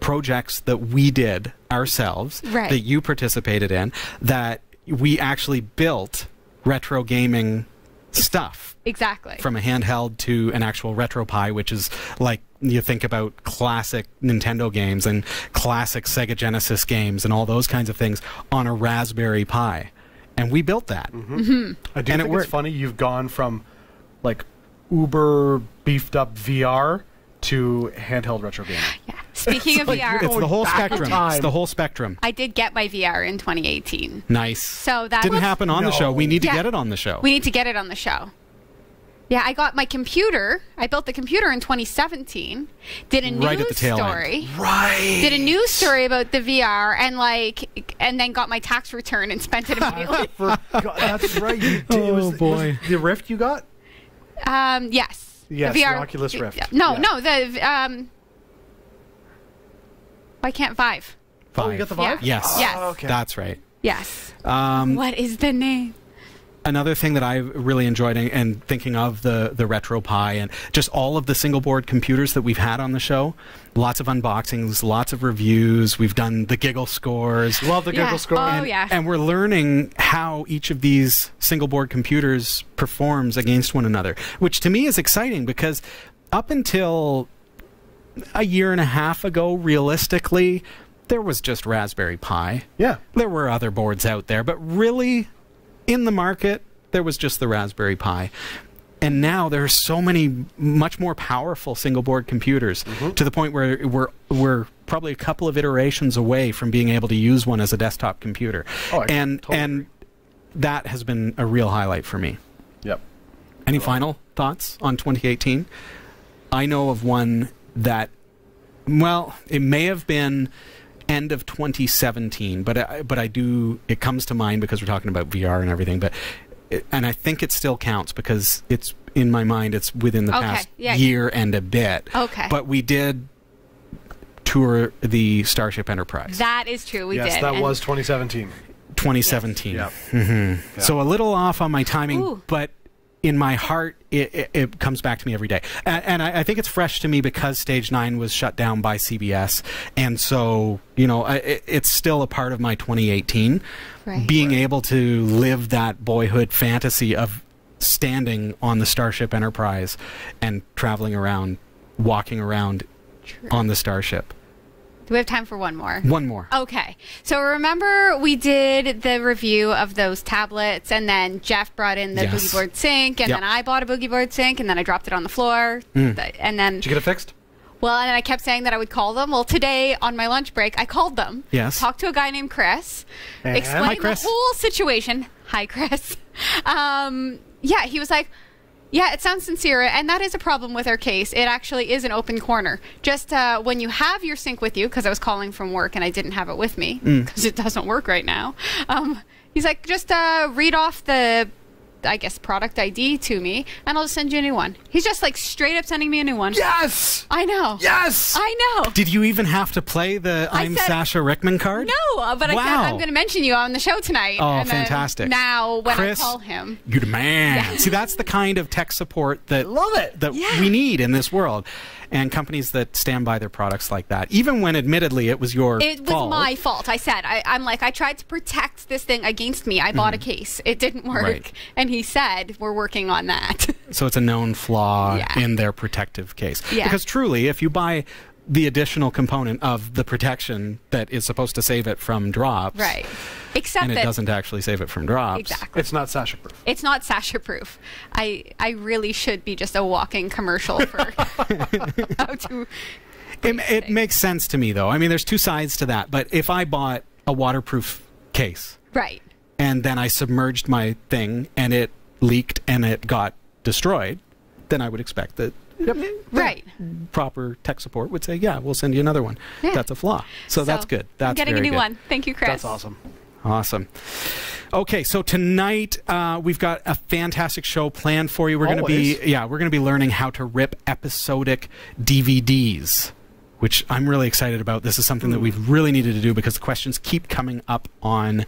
projects that we did ourselves, that you participated in, that we actually built retro gaming stuff. Exactly. From a handheld to an actual Retro Pi, which is like, you think about classic Nintendo games and classic Sega Genesis games and all those kinds of things on a Raspberry Pi. and we built that. I do And it think worked. it's funny you've gone from like uber beefed up VR to handheld retro gaming. Yeah. Speaking of like VR, It's the whole back in spectrum. time. It's the whole spectrum. I did get my VR in 2018. Nice. So that Didn't was, happen on the show. We need to Yeah. get it on the show. We need to get it on the show. Yeah, I got my computer. I built the computer in 2017. Did a news Right at the tail end. story. Right. Did a news story about the VR and then got my tax return and spent it immediately. That's right. You did. It was boy. the Rift you got? Yes. Yes, the Oculus Rift. No, Yeah. no, the why can't Vive? Oh, you got the Vive? Yeah. Yes. Yes. Okay. That's right. Yes. Um, What is the name? Another thing that I really enjoyed and thinking of the RetroPie and just all of the single board computers that we've had on the show. Lots of unboxings, lots of reviews. We've done the Giggle scores. Love the Giggle score. Oh, yeah. And we're learning how each of these single board computers performs against one another, which to me is exciting because up until a year and a half ago, realistically, there was just Raspberry Pi. Yeah. There were other boards out there, but really, in the market, there was just the Raspberry Pi. And now there are so many much more powerful single board computers to the point where we're probably a couple of iterations away from being able to use one as a desktop computer. Oh, I and totally and agree. that has been a real highlight for me. Yep. Any final thoughts on 2018? I know of one that, well, it may have been end of 2017, but I do, it comes to mind because we're talking about VR and everything, and I think it still counts because it's, in my mind, it's within the past year and a bit. Okay. But we did tour the Starship Enterprise. That is true. We Yes, did. that And was 2017. 2017. Yep. Yeah. So a little off on my timing, Ooh. but in my heart, it comes back to me every day. And I think it's fresh to me because Stage 9 was shut down by CBS. And so, you know, it's still a part of my 2018. Right. Being able to live that boyhood fantasy of standing on the Starship Enterprise and traveling around, walking around on the Starship. Do we have time for one more? One more. Okay. So remember we did the review of those tablets and then Jeff brought in the Yes. boogie board sink and Yep. then I bought a boogie board sink and then I dropped it on the floor and then Did you get it fixed? well, and then I kept saying that I would call them. Well, today on my lunch break, I called them. Yes. Talked to a guy named Chris. And? Explained Hi, Chris. the whole situation. Hi, Chris. Yeah, he was like, yeah, it sounds sincere, and that is a problem with our case. It actually is an open corner. Just when you have your sink with you, because I was calling from work and I didn't have it with me, because it doesn't work right now. He's like, just read off the, I guess, product ID to me, and I'll just send you a new one. He's just like straight up sending me a new one. Yes! I know. Yes! I know. Did you even have to play the I I'm said- Sasha Rickman card? No, but I said Wow. I'm going to mention you on the show tonight. Oh, and then fantastic. Now, when Chris, I call him. You're the man. See, that's the kind of tech support that Love it. that Yeah. we need in this world. And companies that stand by their products like that, even when admittedly it was your It was fault. my fault. I said, I'm like, I tried to protect this thing against me. I bought a case. It didn't work. Right. And he said, we're working on that. So it's a known flaw Yeah. in their protective case. Yeah. Because truly, if you buy the additional component of the protection that is supposed to save it from drops, Right. Except and it that. doesto actually save it from drops. Exactly. It's not Sasha proof. It's not Sasha proof. I really should be just a walking commercial for how to. It makes sense to me, though. I mean, there's two sides to that. But if I bought a waterproof case Right. and then I submerged my thing and it leaked and it got destroyed, then I would expect that Right. proper tech support would say, yeah, we'll send you another one. Yeah. That's a flaw. So that's good. That's I'm getting very a new good. one. Thank you, Chris. That's awesome. Awesome. Okay, so tonight we've got a fantastic show planned for you. We're going to be learning how to rip episodic DVDs, which I'm really excited about. This is something that we've really needed to do because the questions keep coming up on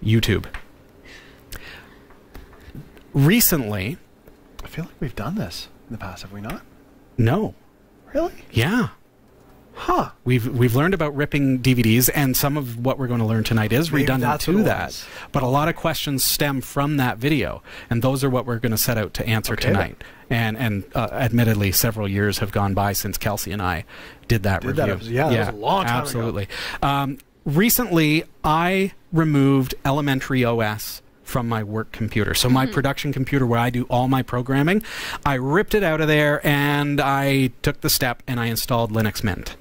YouTube. Recently, I feel like we've done this in the past, have we not? no. Really? Yeah. Huh. We've learned about ripping DVDs, and some of what we're going to learn tonight is Maybe redundant that's what to it that. was. But a lot of questions stem from that video, and those are what we're going to set out to answer Okay, tonight. And admittedly, several years have gone by since Kelsey and I did that Did review. that episode. Yeah, that was a long time ago. absolutely. recently I removed Elementary OS from my work computer. So my production computer where I do all my programming, I ripped it out of there and I took the step and I installed Linux Mint.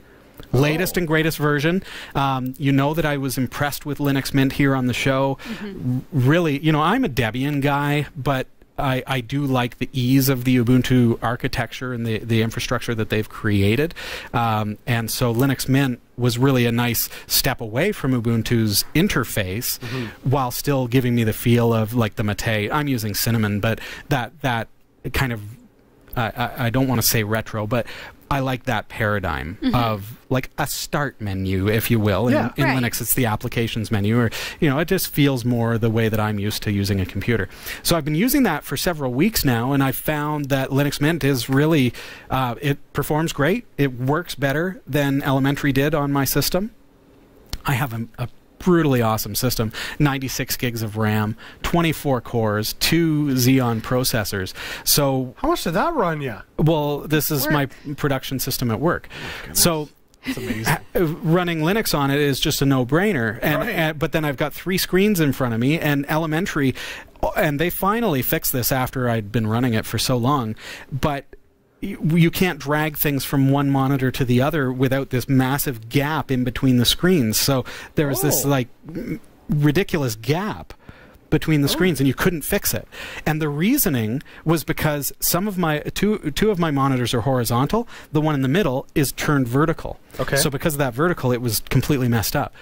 Latest and greatest version. You know that I was impressed with Linux Mint here on the show. Really, you know, I'm a Debian guy, but I do like the ease of the Ubuntu architecture and the infrastructure that they've created. And so Linux Mint was really a nice step away from Ubuntu's interface while still giving me the feel of like the Mate. I'm using Cinnamon, but that kind of, I don't want to say retro, but I like that paradigm of like a start menu, if you will. In Linux, it's the applications menu, or, you know, it just feels more the way that I'm used to using a computer. So I've been using that for several weeks now, and I found that Linux Mint is really, it performs great. It works better than Elementary did on my system. I have a brutally awesome system, 96 gigs of RAM, 24 cores, 2 Xeon processors. So how much did that run you? Well, this is my production system at work. So that's amazing. Running Linux on it is just a no-brainer. And but then I've got 3 screens in front of me, and Elementary, and they finally fixed this after I'd been running it for so long, but you can't drag things from one monitor to the other without this massive gap in between the screens. So there was this like ridiculous gap between the screens, and you couldn't fix it. And the reasoning was because some of my two of my monitors are horizontal. The one in the middle is turned vertical. Okay. So because of that vertical, it was completely messed up.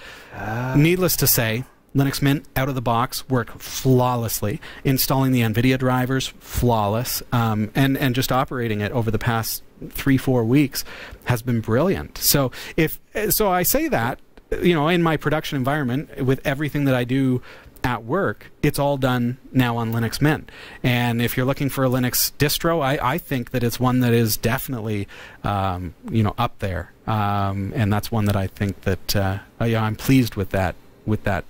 Needless to say, Linux Mint out of the box worked flawlessly. Installing the NVIDIA drivers, flawless, and just operating it over the past 3-4 weeks has been brilliant. So I say that, you know, in my production environment with everything that I do at work, it's all done now on Linux Mint. And if you're looking for a Linux distro, I think that it's one that is definitely, you know, up there. And that's one that I think that yeah, I'm pleased with that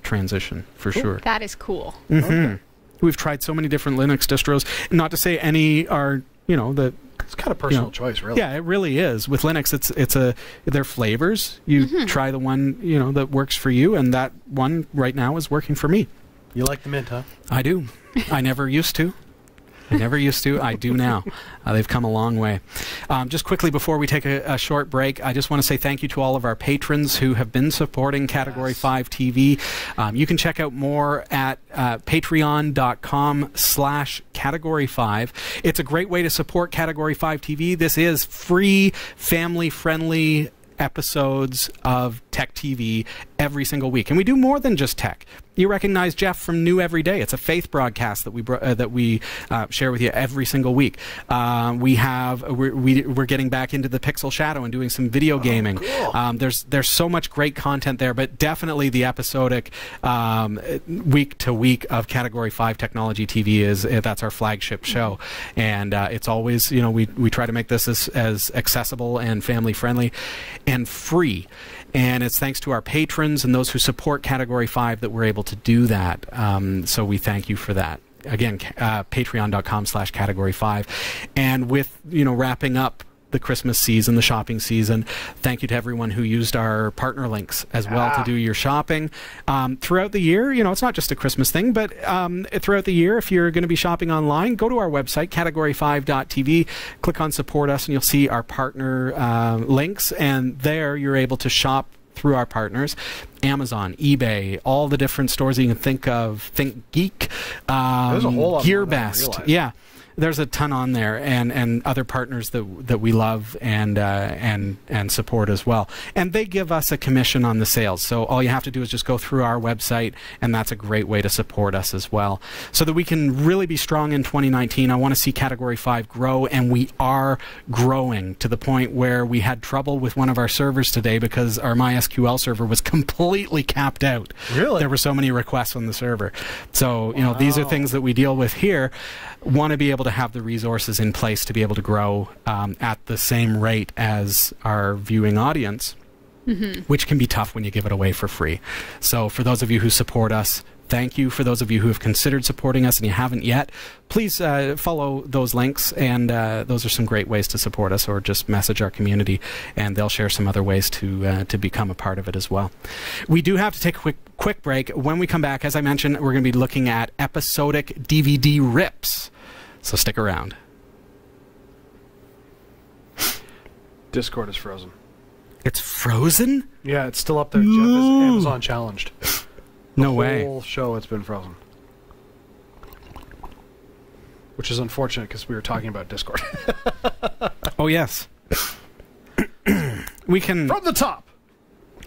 transition for sure. That is cool. We've tried so many different Linux distros. Not to say any are, you know, it's kind of personal choice, really. Yeah, it really is. With Linux, they're flavors. You try the one, you know, that works for you, and that one right now is working for me. You like the Mint, huh? I do. I never used to. I never used to. I do now. They've come a long way. Just quickly before we take a short break, I just want to say thank you to all of our patrons who have been supporting Category 5 TV. You can check out more at patreon.com/Category5. It's a great way to support Category 5 TV. This is free, family-friendly episodes of Tech TV every single week, and we do more than just tech. You recognize Jeff from New Every Day. It's a faith broadcast that we share with you every single week. We're getting back into the Pixel Shadow and doing some video gaming. Cool. There's so much great content there, but definitely the episodic week to week of Category 5 Technology TV that's our flagship show, and it's always, you know, we try to make this as accessible and family friendly and free. And it's thanks to our patrons and those who support Category 5 that we're able to do that. So we thank you for that. Again, patreon.com/Category5. And with, you know, wrapping up the Christmas season, the shopping season, thank you to everyone who used our partner links as well to do your shopping. Throughout the year, you know, it's not just a Christmas thing, but throughout the year, if you're going to be shopping online, go to our website, category5.tv, click on Support Us, and you'll see our partner links, and there you're able to shop through our partners. Amazon, eBay, all the different stores that you can think of, ThinkGeek, there's a whole lot GearBest. Yeah. There's a ton on there, and other partners that we love and support as well. And they give us a commission on the sales. So all you have to do is just go through our website, and that's a great way to support us as well. So that we can really be strong in 2019. I want to see Category 5 grow, and we are growing to the point where we had trouble with one of our servers today because our MySQL server was completely capped out. Really? There were so many requests on the server. So, you know, these are things that we deal with here. Want to be able to have the resources in place to be able to grow at the same rate as our viewing audience, which can be tough when you give it away for free. So for those of you who support us, thank you for those of you who have considered supporting us and you haven't yet. Please follow those links, and those are some great ways to support us, or just message our community, and they'll share some other ways to become a part of it as well. We do have to take a quick break. When we come back, as I mentioned, we're going to be looking at episodic DVD rips. So stick around. Discord is frozen. It's frozen? Yeah, it's still up there. Jeff is Amazon challenged. No way. The whole show, it's been frozen. Which is unfortunate because we were talking about Discord. Oh, yes. We can... From the top!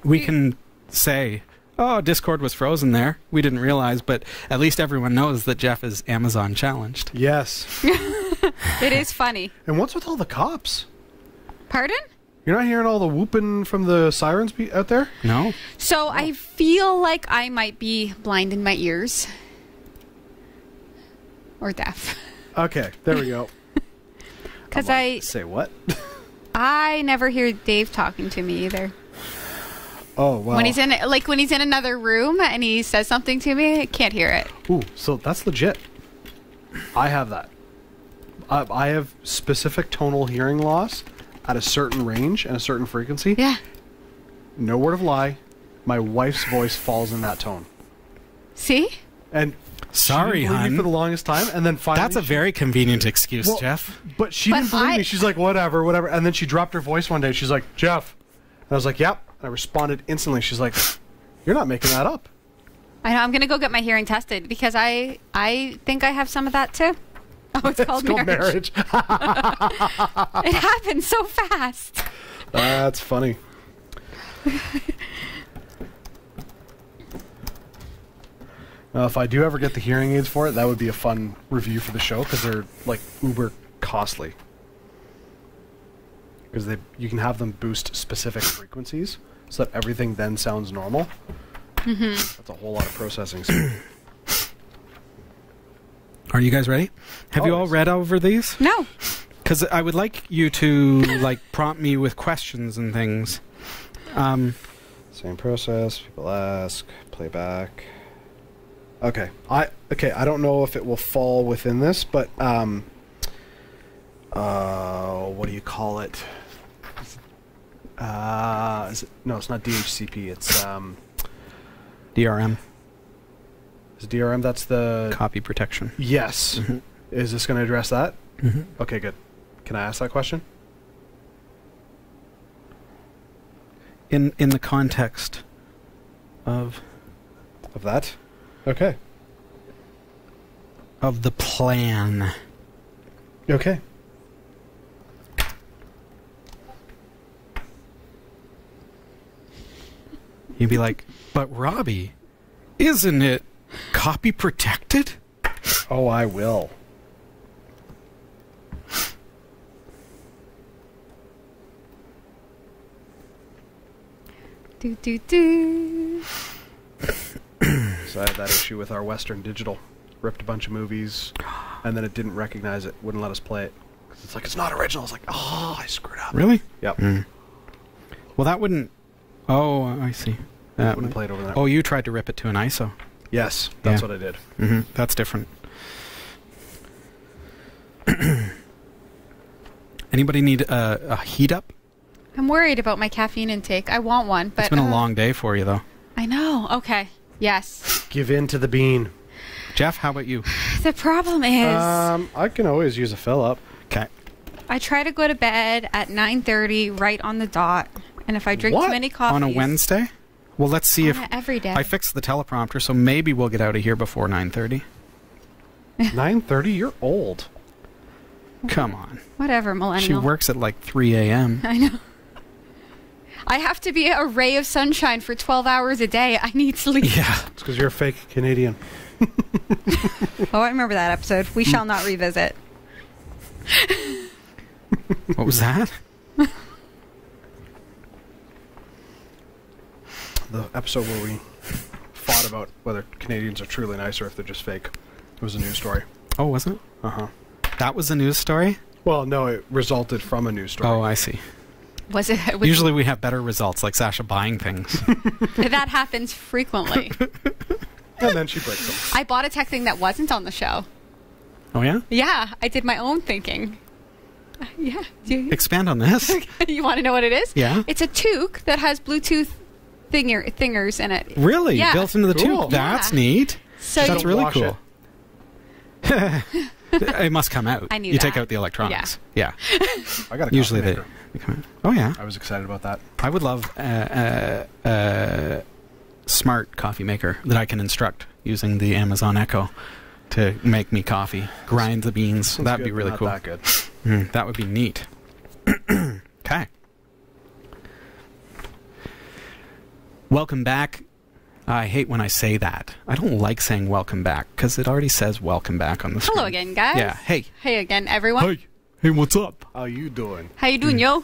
We can say, oh, Discord was frozen there. We didn't realize, but at least everyone knows that Jeff is Amazon challenged. Yes. It is funny. And what's with all the cops? Pardon? You're not hearing all the whooping from the sirens out there? No? So I feel like I might be blind in my ears. Or deaf. Okay, there we go. Because Say what? I never hear Dave talking to me either. Oh, wow. When he's in another room and he says something to me, I can't hear it. Ooh, so that's legit. I have that. I have specific tonal hearing loss at a certain range and a certain frequency. Yeah. No word of lie. My wife's voice falls in that tone. See? And sorry, she didn't believe me hon. for the longest time, and then finally... That's a very convenient excuse, Well, Jeff. But she didn't believe me. She's like, whatever. And then she dropped her voice one day. She's like, Jeff. And I was like, yep. And I responded instantly. She's like, you're not making that up. I know. I'm going to go get my hearing tested because I think I have some of that too. Oh, it's called marriage. It happened so fast. That's funny. Now, if I do ever get the hearing aids for it, that would be a fun review for the show because they're like uber costly. Because you can have them boost specific frequencies so that everything then sounds normal. Mm-hmm. That's a whole lot of processing. Are you guys ready? Have you all read over these? No. Because I would like you to like prompt me with questions and things. Same process. People ask. Playback. Okay. I don't know if it will fall within this, but what do you call it? No, it's not DHCP. It's DRM. Is DRM? That's the Copy protection. Yes. Mm-hmm. Is this going to address that? Mm-hmm. Okay, good. Can I ask that question? In the context of that? Okay. Of the plan. Okay. You'd be like, but Robbie, isn't it copy protected? Oh, I will. Do do do. So I had that issue with our Western Digital. Ripped a bunch of movies, and then it didn't recognize it. Wouldn't let us play it. Because it's like, it's not original. It's like, oh, I screwed up. Really? Yep. Mm. Well, that wouldn't... Oh, I see. That wouldn't play it over there. Oh, you tried to rip it to an ISO. Yes, that's what I did. Mm-hmm. That's different. Anybody need a heat up? I'm worried about my caffeine intake. I want one, but... It's been a long day for you, though. I know. Okay. Yes. Give in to the bean. Jeff, how about you? The problem is... I can always use a fill-up. Okay. I try to go to bed at 9:30, right on the dot. And if I drink too many coffees... On a Wednesday? Well, let's see if... Every day. I fixed the teleprompter, so maybe we'll get out of here before 9:30. 9:30? You're old. Come on. Whatever, millennial. She works at like 3 a.m. I know. I have to be a ray of sunshine for 12 hours a day. I need sleep. Yeah. It's because you're a fake Canadian. Oh, I remember that episode. We shall not revisit. What was that? The episode where we fought about whether Canadians are truly nice or if they're just fake. It was a news story. Oh, was it? Uh-huh. That was a news story? Well, no, it resulted from a news story. Oh, I see. Was it? Usually we have better results, like Sasha buying things. That happens frequently. And then she breaks them. I bought a tech thing that wasn't on the show. Oh, yeah? Yeah, I did my own thinking. Yeah. Expand on this. You want to know what it is? Yeah. It's a toque that has Bluetooth thingers in it. Really? Yeah. Built into the Cool. tube? That's Yeah. neat. So That's you- really Wash cool. It must come out. I knew You take that. out the electronics. Yeah. I got a Usually coffee they maker. come out. Oh, yeah. I was excited about that. I would love a smart coffee maker that I can instruct using the Amazon Echo to make me coffee, grind the beans. Sounds That'd good, be really but cool. not that good. That would be neat. Okay. Welcome back. I hate when I say that. I don't like saying welcome back because it already says welcome back on the screen. Hello again, guys. Yeah. Hey. Hey again, everyone. Hey, what's up? How you doing? How you doing, yo?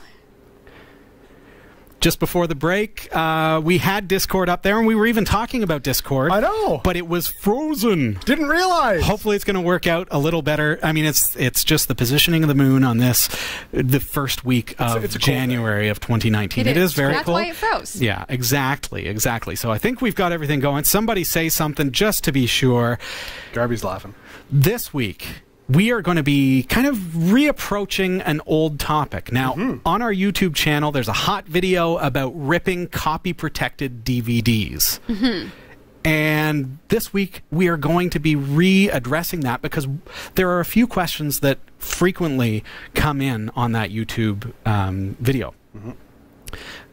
Just before the break, we had Discord up there, and we were even talking about Discord. I know. But it was frozen. Didn't realize. Hopefully it's going to work out a little better. I mean, it's just the positioning of the moon on this, the first week of it's a cool January of 2019. It is very That's cool. why it froze. Yeah, exactly. So I think we've got everything going. Somebody say something just to be sure. Garby's laughing. This week, we are going to be kind of reapproaching an old topic. Now, on our YouTube channel, there's a hot video about ripping copy-protected DVDs. And this week, we are going to be readdressing that because there are a few questions that frequently come in on that YouTube video.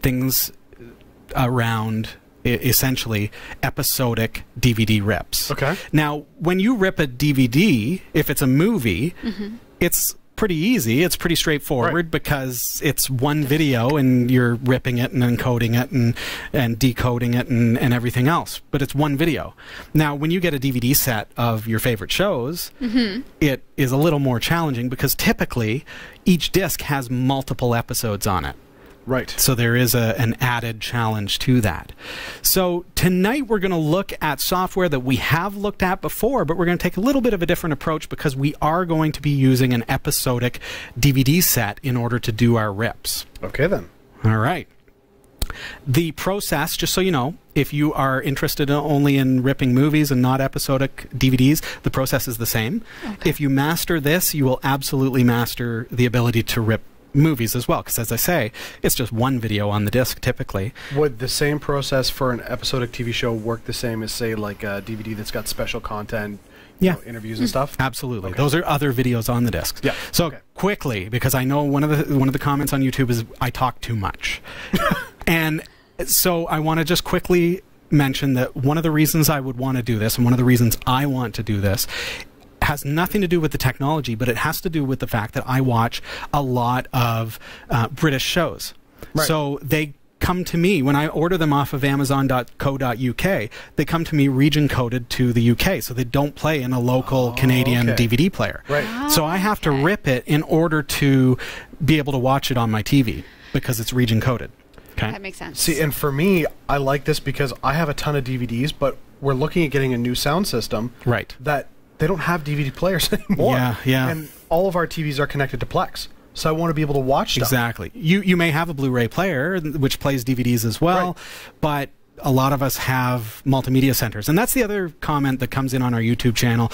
Things around essentially episodic DVD rips. Okay. Now, when you rip a DVD, if it's a movie, it's pretty easy. It's pretty straightforward Right. because it's one video and you're ripping it and encoding it and decoding it and everything else. But it's one video. Now, when you get a DVD set of your favorite shows, it is a little more challenging because typically each disc has multiple episodes on it. Right. So there is an added challenge to that. So tonight we're going to look at software that we have looked at before, but we're going to take a little bit of a different approach because we are going to be using an episodic DVD set in order to do our rips. Okay, then. All right. The process, just so you know, if you are interested only in ripping movies and not episodic DVDs, the process is the same. Okay. If you master this, you will absolutely master the ability to rip movies as well, because as I say, it's just one video on the disc typically. Would the same process for an episodic TV show work the same as, say, like a DVD that's got special content, you know, interviews and stuff? Absolutely. Okay. Those are other videos on the discs. Yeah. So Okay. quickly, because I know one of the comments on YouTube is I talk too much. And so I want to just quickly mention that one of the reasons I would want to do this and one of the reasons I want to do this has nothing to do with the technology, but it has to do with the fact that I watch a lot of British shows. Right. So they come to me when I order them off of Amazon.co.uk. They come to me region coded to the UK, so they don't play in a local Canadian okay. DVD player. Right. So I have to rip it in order to be able to watch it on my TV because it's region coded. Okay. That makes sense. See, and for me, I like this because I have a ton of DVDs, but we're looking at getting a new sound system. Right. That they don't have DVD players anymore. Yeah. And all of our TVs are connected to Plex. So I want to be able to watch stuff. Exactly. You may have a Blu-ray player which plays DVDs as well, Right. but a lot of us have multimedia centers. And that's the other comment that comes in on our YouTube channel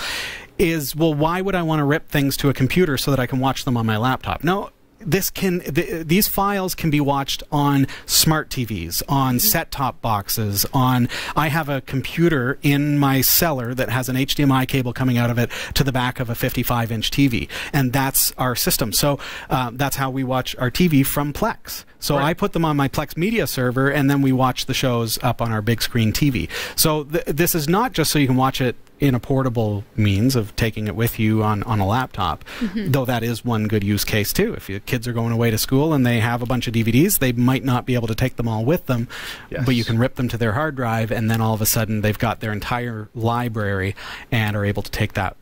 is, well, why would I want to rip things to a computer so that I can watch them on my laptop? No, these files can be watched on smart TVs, on set-top boxes, I have a computer in my cellar that has an HDMI cable coming out of it to the back of a 55-inch TV, and that's our system. So that's how we watch our TV from Plex. So Right. I put them on my Plex media server, and then we watch the shows up on our big screen TV. So this is not just so you can watch it in a portable means of taking it with you on a laptop, though that is one good use case too. If your kids are going away to school and they have a bunch of DVDs, they might not be able to take them all with them, Yes. but you can rip them to their hard drive, and then all of a sudden they've got their entire library and are able to take that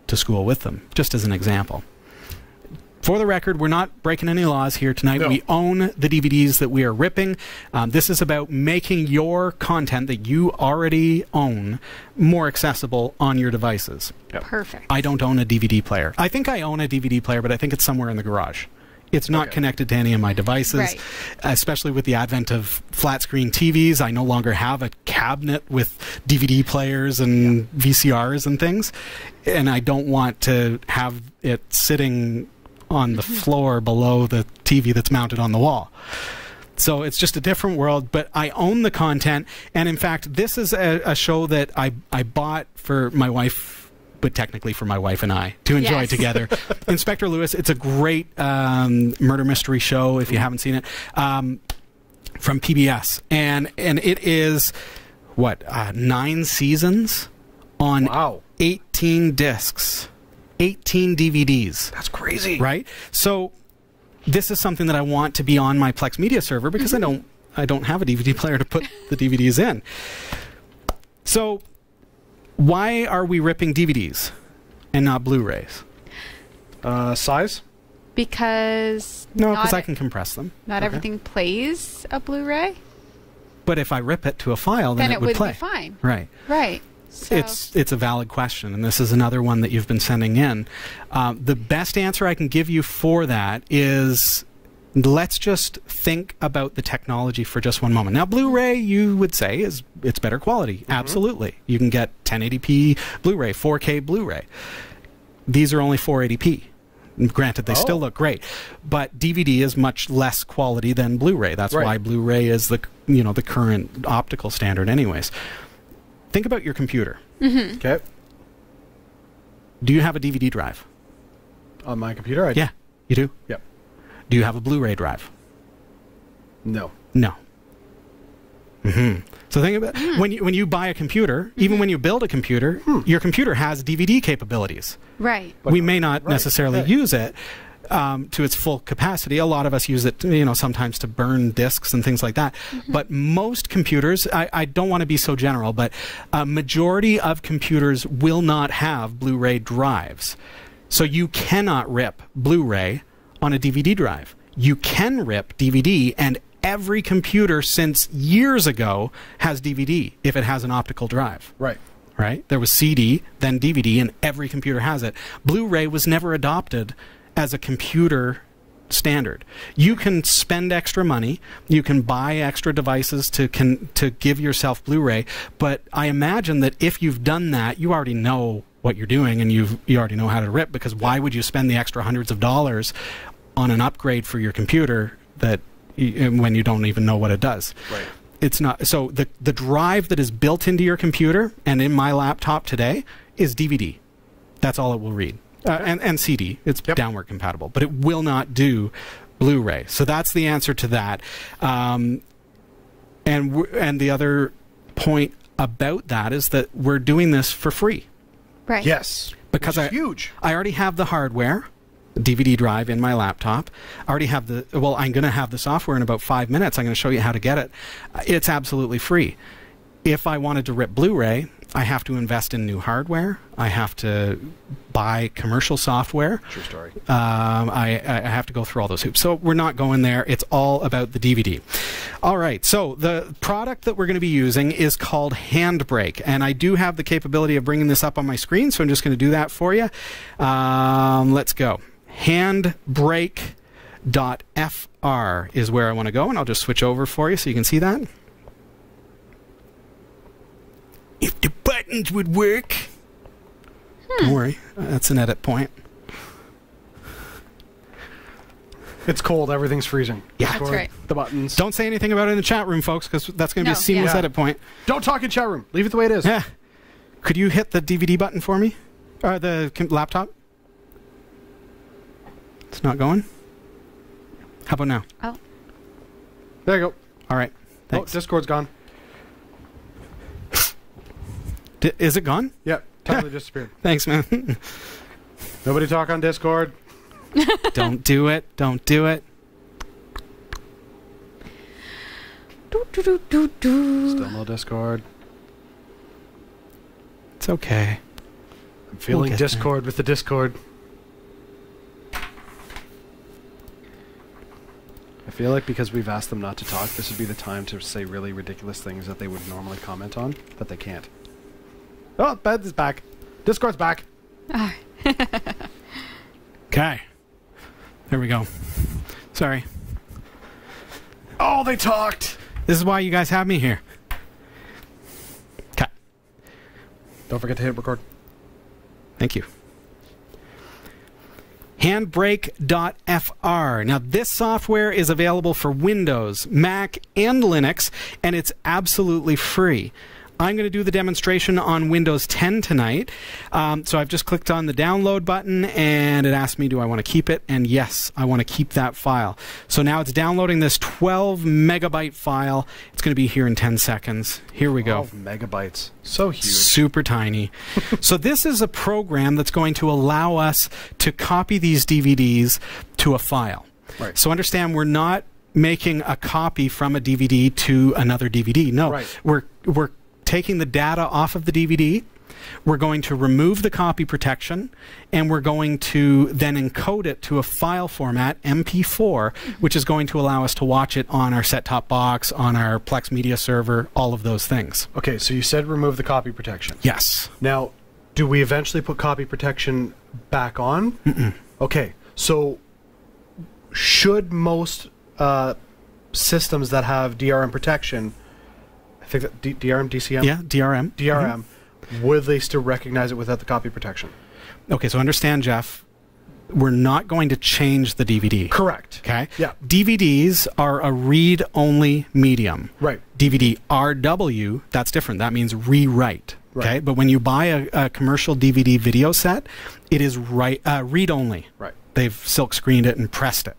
to school with them, just as an example. For the record, we're not breaking any laws here tonight. No. We own the DVDs that we are ripping. This is about making your content that you already own more accessible on your devices. Perfect. I don't own a DVD player. I think I own a DVD player, but I think it's somewhere in the garage. It's not connected to any of my devices, Right. especially with the advent of flat screen TVs. I no longer have a cabinet with DVD players and VCRs and things, and I don't want to have it sitting on the floor below the TV that's mounted on the wall. So it's just a different world, but I own the content, and in fact, this is a show that I bought for my wife, but technically for my wife and I to enjoy Yes. together. Inspector Lewis. It's a great murder mystery show if you haven't seen it, from PBS, and it is 9 seasons on Wow. 18 discs, 18 DVDs. That's crazy. Right? So this is something that I want to be on my Plex Media server because I don't have a DVD player to put the DVDs in. So why are we ripping DVDs and not Blu-rays? Size? Because No, because I can compress them. not everything plays a Blu-ray. But if I rip it to a file, then it would play. be fine. Right. Right. So, It's a valid question, and this is another one that you've been sending in. The best answer I can give you for that is, let's just think about the technology for just one moment. Now, Blu-ray, you would say, it's better quality. Absolutely. You can get 1080p Blu-ray, 4K Blu-ray. These are only 480p. Granted, they still look great, but DVD is much less quality than Blu-ray. That's why Blu-ray is the current optical standard anyways. Think about your computer. Okay. Do you have a DVD drive? On my computer, I do. Yeah, you do? Yep. Do you have a Blu-ray drive? No. No. So think about when you buy a computer, even when you build a computer, your computer has DVD capabilities. right. We may not necessarily use it to its full capacity. A lot of us use it, sometimes to burn discs and things like that. But most computers, I don't want to be so general, but a majority of computers will not have Blu-ray drives. So you cannot rip Blu-ray on a DVD drive. You can rip DVD, and every computer since years ago has DVD if it has an optical drive. Right. Right? There was CD, then DVD, and every computer has it. Blu-ray was never adopted as a computer standard. You can spend extra money, you can buy extra devices to give yourself Blu-ray, but I imagine that if you've done that, you already know what you're doing, and you already know how to rip, because why would you spend the extra hundreds of dollars on an upgrade for your computer when you don't even know what it does? Right. It's not. So the drive that is built into your computer and in my laptop today is DVD. That's all it will read. And CD. It's downward compatible, but it will not do Blu-ray. So that's the answer to that. And the other point about that is that we're doing this for free. Right. Yes. Because Which is huge. I already have the hardware, DVD drive in my laptop. I already have I'm going to have the software in about 5 minutes. I'm going to show you how to get it. It's absolutely free. If I wanted to rip Blu-ray, I have to invest in new hardware. I have to buy commercial software. True story. I have to go through all those hoops. So we're not going there. It's all about the DVD. All right. So the product that we're going to be using is called Handbrake. And I do have the capability of bringing this up on my screen, so I'm just going to do that for you. Let's go. Handbrake.fr is where I want to go, and I'll just switch over for you so you can see that. If the buttons would work. Don't worry, that's an edit point. It's cold. Everything's freezing. Yeah. That's right. The buttons. Don't say anything about it in the chat room, folks, because that's going to be a No, seamless yeah. edit point. Don't talk in chat room. Leave it the way it is. Yeah. Could you hit the DVD button for me? Or the laptop? It's not going? How about now? Oh. There you go. All right. Thanks. Oh, Discord's gone. Is it gone? Yep. Totally disappeared. Thanks, man. Nobody talk on Discord. Don't do it. Don't do it. Still no Discord. It's okay. I'm feeling get Discord with the Discord. I feel like because we've asked them not to talk, this would be the time to say really ridiculous things that they would normally comment on, that they can't. Oh, Bed is back. Discord's back. Ah. Okay. There we go. Sorry. Oh, they talked. This is why you guys have me here. Cut. Don't forget to hit record. Thank you. Handbrake.fr. Now, this software is available for Windows, Mac, and Linux, and it's absolutely free. I'm going to do the demonstration on Windows 10 tonight. So I've just clicked on the download button, and it asked me, do I want to keep it? And yes, I want to keep that file. So now it's downloading this 12 megabyte file. It's going to be here in 10 seconds. Here we go. 12 megabytes. So huge. Super tiny. So this is a program that's going to allow us to copy these DVDs to a file. Right. So understand, we're not making a copy from a DVD to another DVD. No, right. We're taking the data off of the DVD, we're going to remove the copy protection, and we're going to then encode it to a file format, MP4, which is going to allow us to watch it on our set-top box, on our Plex media server, all of those things. Okay, so you said remove the copy protection. Yes. Now, do we eventually put copy protection back on? Mm-mm. Okay, so should most systems that have DRM protection, I think that DRM, DCM? Yeah, DRM. DRM, would they still recognize it without the copy protection? Okay, so understand, Jeff, we're not going to change the DVD. Correct. Okay? Yeah. DVDs are a read-only medium. Right. DVD RW, that's different. That means rewrite. Okay? Right. But when you buy a commercial DVD video set, it is read-only. Right. They've silk screened it and pressed it.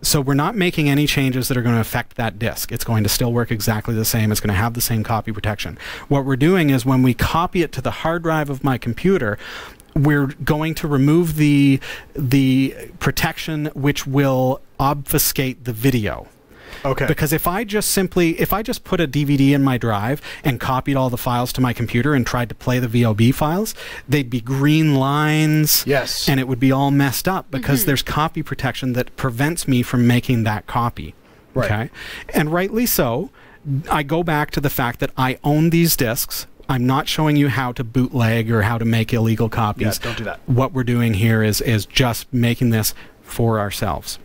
So we're not making any changes that are going to affect that disk. It's going to still work exactly the same. It's going to have the same copy protection. What we're doing is when we copy it to the hard drive of my computer, we're going to remove the protection which will obfuscate the video. Okay. Because if I just put a DVD in my drive and copied all the files to my computer and tried to play the VOB files, they'd be green lines. Yes. And it would be all messed up because there's copy protection that prevents me from making that copy. Right. Okay? And rightly so. I go back to the fact that I own these discs. I'm not showing you how to bootleg or how to make illegal copies. Yes, don't do that. What we're doing here is just making this for ourselves.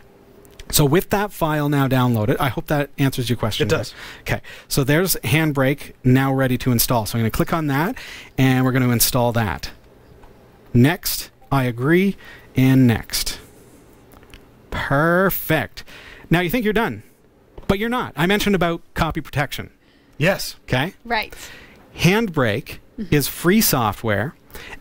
So with that file now downloaded, I hope that answers your question. It does. Okay, so there's Handbrake now ready to install. So I'm going to click on that, and we're going to install that. Next, I agree, and next. Perfect. Now you think you're done, but you're not. I mentioned about copy protection. Yes. Okay? Right. Handbrake is free software,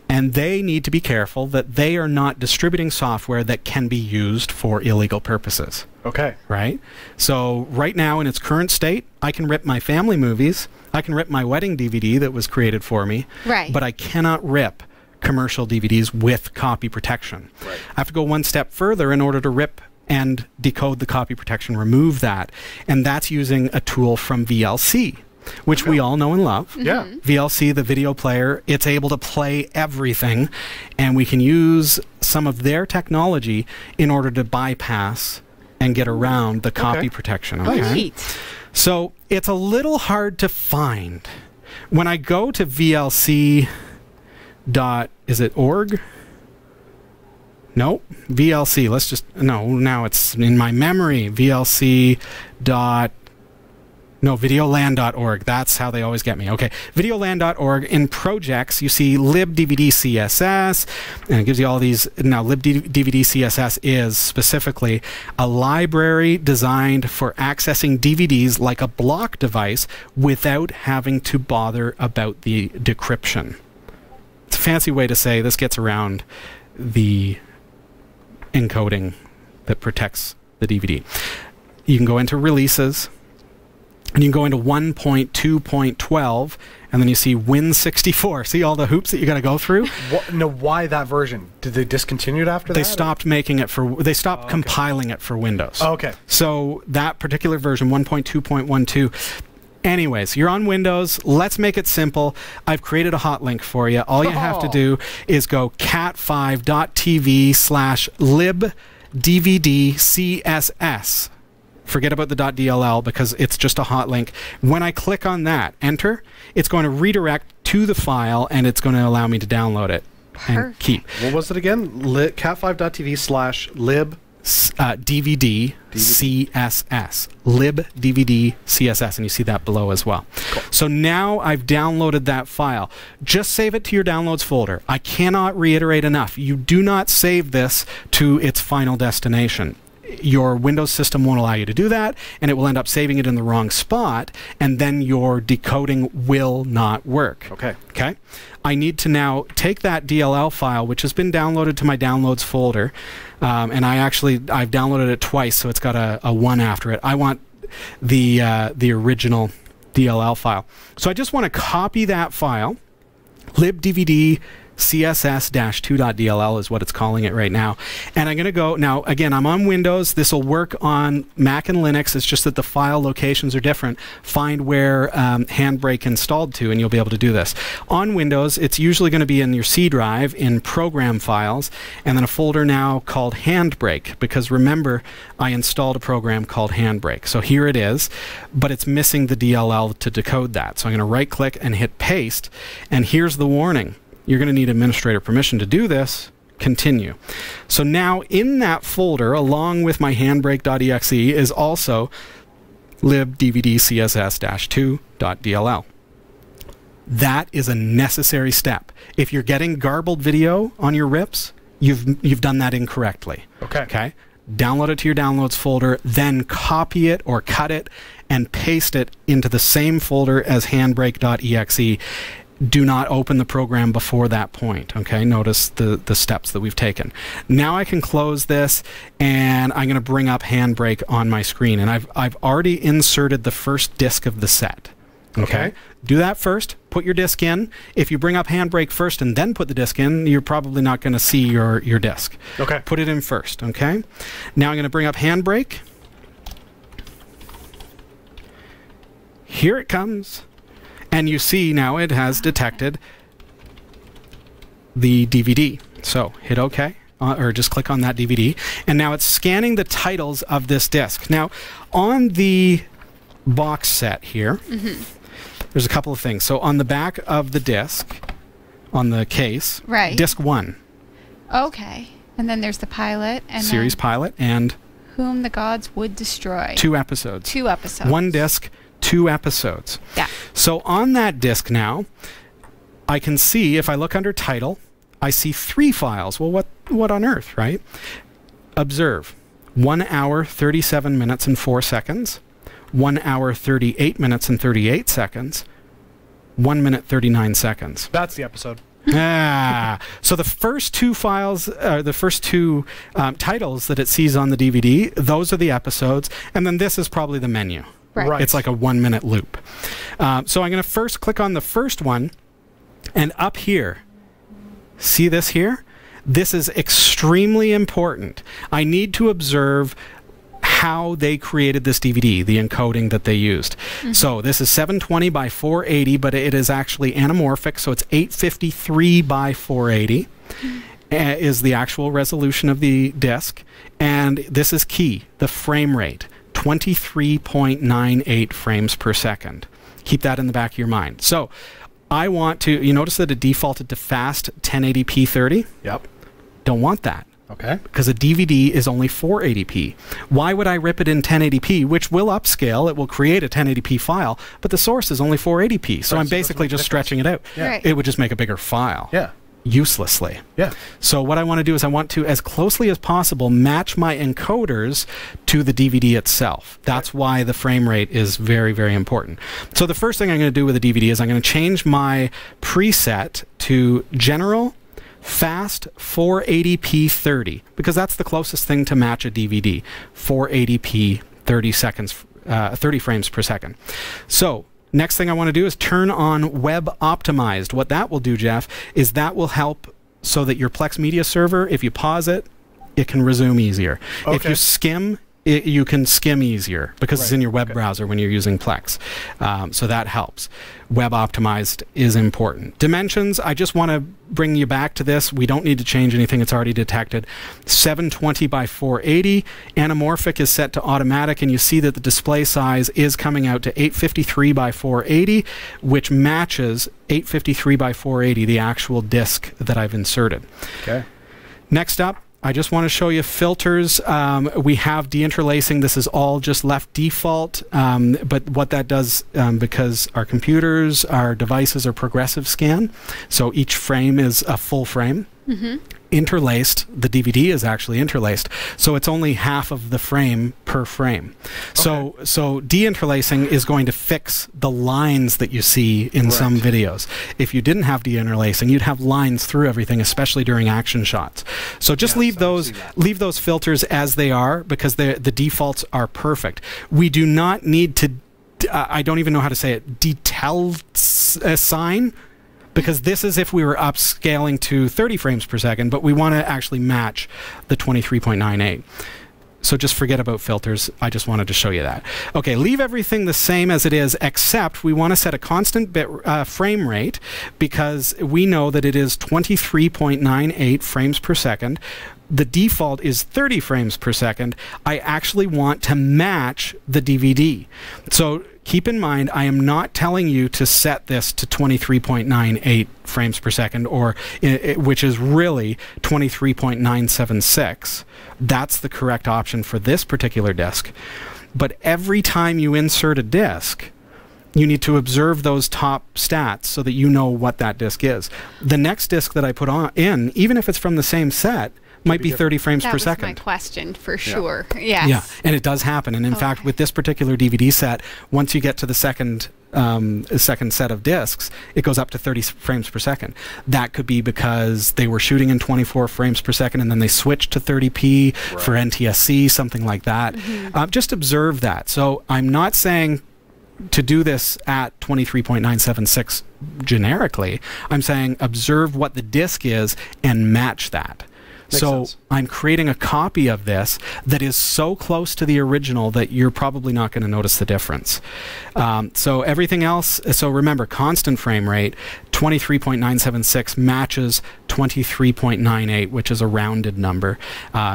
and they need to be careful that they are not distributing software that can be used for illegal purposes. Okay. Right? So right now in its current state, I can rip my family movies, I can rip my wedding DVD that was created for me, Right. but I cannot rip commercial DVDs with copy protection. Right. I have to go one step further in order to rip and decode the copy protection, remove that, and that's using a tool from VLC, which we all know and love. Yeah. VLC, the video player, it's able to play everything, and we can use some of their technology in order to bypass and get around the copy protection. Okay? Neat. So it's a little hard to find. When I go to VLC is it org? No, VLC. Let's just now it's in my memory. VLC No, videoland.org. That's how they always get me. Okay, videoland.org. In projects, you see libDVD CSS, and it gives you all these. Now, libDVD CSS is specifically a library designed for accessing DVDs like a block device without having to bother about the decryption. It's a fancy way to say this gets around the encoding that protects the DVD. You can go into releases, and you can go into 1.2.12, and then you see Win64. See all the hoops that you got to go through? Why that version? Did they discontinue it after that? They stopped making it for. They stopped compiling it for Windows. Oh, okay. So that particular version, 1.2.12. Anyways, you're on Windows. Let's make it simple. I've created a hot link for you. All you have to do is go cat5.tv/libdvdcss. Forget about the .dll because it's just a hot link. When I click on that, enter, it's going to redirect to the file, and it's going to allow me to download it and keep. What was it again? Cat5.tv/lib DVD CSS, lib DVD CSS, and you see that below as well. Cool. So now I've downloaded that file. Just save it to your downloads folder. I cannot reiterate enough. You do not save this to its final destination. Your Windows system won't allow you to do that, and it will end up saving it in the wrong spot, and then your decoding will not work. Okay? I need to now take that DLL file, which has been downloaded to my downloads folder, and I've downloaded it twice, so it's got a 1 after it. I want the original DLL file. So I just want to copy that file, libdvd css-2.dll is what it's calling it right now. And I'm going to go, now again, I'm on Windows. This will work on Mac and Linux. It's just that the file locations are different. Find where Handbrake installed to, and you'll be able to do this. On Windows, it's usually going to be in your C drive in Program Files, and then a folder now called Handbrake, because remember, I installed a program called Handbrake. So here it is, but it's missing the DLL to decode that. So I'm going to right-click and hit Paste, and here's the warning. You're going to need administrator permission to do this. Continue. So now in that folder, along with my handbrake.exe, is also libdvdcss-2.dll. That is a necessary step. If you're getting garbled video on your rips, you've done that incorrectly. Okay? Download it to your downloads folder, then copy it or cut it and paste it into the same folder as handbrake.exe. Do not open the program before that point. Okay, notice the steps that we've taken. Now I can close this, and I'm going to bring up Handbrake on my screen, and I've already inserted the first disk of the set. Okay, do that first. Put your disk in. If you bring up Handbrake first and then put the disk in, you're probably not going to see your disk. Okay, put it in first. Okay, now I'm going to bring up Handbrake. Here it comes. And you see now it has detected the DVD. So hit OK, or just click on that DVD. And now it's scanning the titles of this disk. Now, on the box set here, there's a couple of things. So on the back of the disk, on the case, disk 1. Okay. And then there's the pilot. And Series pilot and Whom the Gods Would Destroy. 2 episodes. 2 episodes. 1 disc. 2 episodes. Yeah. So on that disk now, I can see, if I look under title, I see 3 files. Well, what on earth, right? Observe. 1 hour, 37 minutes and 4 seconds. 1 hour, 38 minutes and 38 seconds. 1 minute, 39 seconds. That's the episode. So the first 2 files, the first 2 titles that it sees on the DVD, those are the episodes, and then this is probably the menu. Right. It's like a 1-minute loop. So I'm going to first click on the first one, and up here, see this here? This is extremely important. I need to observe how they created this DVD, the encoding that they used. So this is 720 by 480, but it is actually anamorphic, so it's 853 by 480 is the actual resolution of the disc. And this is key, the frame rate. 23.98 frames per second. Keep that in the back of your mind. So I want to, you notice that it defaulted to fast 1080p 30? Yep. Don't want that. Okay. Because a DVD is only 480p. Why would I rip it in 1080p, which will upscale, it will create a 1080p file, but the source is only 480p, so I'm basically just stretching it out. Yeah. Right. It would just make a bigger file. Yeah. Uselessly. Yeah. So what I want to do is I want to, as closely as possible, match my encoders to the DVD itself. That's why the frame rate is very, very important. So the first thing I'm going to do with the DVD is I'm going to change my preset to General Fast 480p 30, because that's the closest thing to match a DVD. 480p 30 seconds, 30 frames per second. So next thing I want to do is turn on Web Optimized. What that will do, Jeff, is that will help so that your Plex Media Server, if you pause it, it can resume easier. Okay. If you skim, you can skim easier because it's in your web browser when you're using Plex. So that helps. Web Optimized is important. Dimensions, I just want to bring you back to this. We don't need to change anything. It's already detected. 720 by 480. Anamorphic is set to automatic, and you see that the display size is coming out to 853 by 480, which matches 853 by 480, the actual disk that I've inserted. Okay. Next up, I just want to show you filters. We have deinterlacing. This is all just left default, but what that does, because our computers, our devices are progressive scan, so each frame is a full frame. Interlaced, the DVD is actually interlaced, so it's only half of the frame per frame. So deinterlacing is going to fix the lines that you see in some videos. If you didn't have deinterlacing, you'd have lines through everything, especially during action shots. So just leave those filters as they are, because the defaults are perfect. We do not need to I don't even know how to say it, detelsign, because this is if we were upscaling to 30 frames per second, but we want to actually match the 23.98. So just forget about filters. I just wanted to show you that. Okay, leave everything the same as it is, except we want to set a constant frame rate, because we know that it is 23.98 frames per second. The default is 30 frames per second. I actually want to match the DVD. So keep in mind, I am not telling you to set this to 23.98 frames per second, or which is really 23.976. That's the correct option for this particular disc. But every time you insert a disc, you need to observe those top stats so that you know what that disc is. The next disc that I put in, even if it's from the same set, might be 30 frames per second. That was my question, for sure. Yes. Yeah, and it does happen. And in fact, with this particular DVD set, once you get to the second set of discs, it goes up to 30 frames per second. That could be because they were shooting in 24 frames per second and then they switched to 30p for NTSC, something like that. Just observe that. So I'm not saying to do this at 23.976 generically. I'm saying observe what the disc is and match that. So I'm creating a copy of this that is so close to the original that you're probably not going to notice the difference. So everything else, so remember, constant frame rate, 23.976 matches 23.98, which is a rounded number.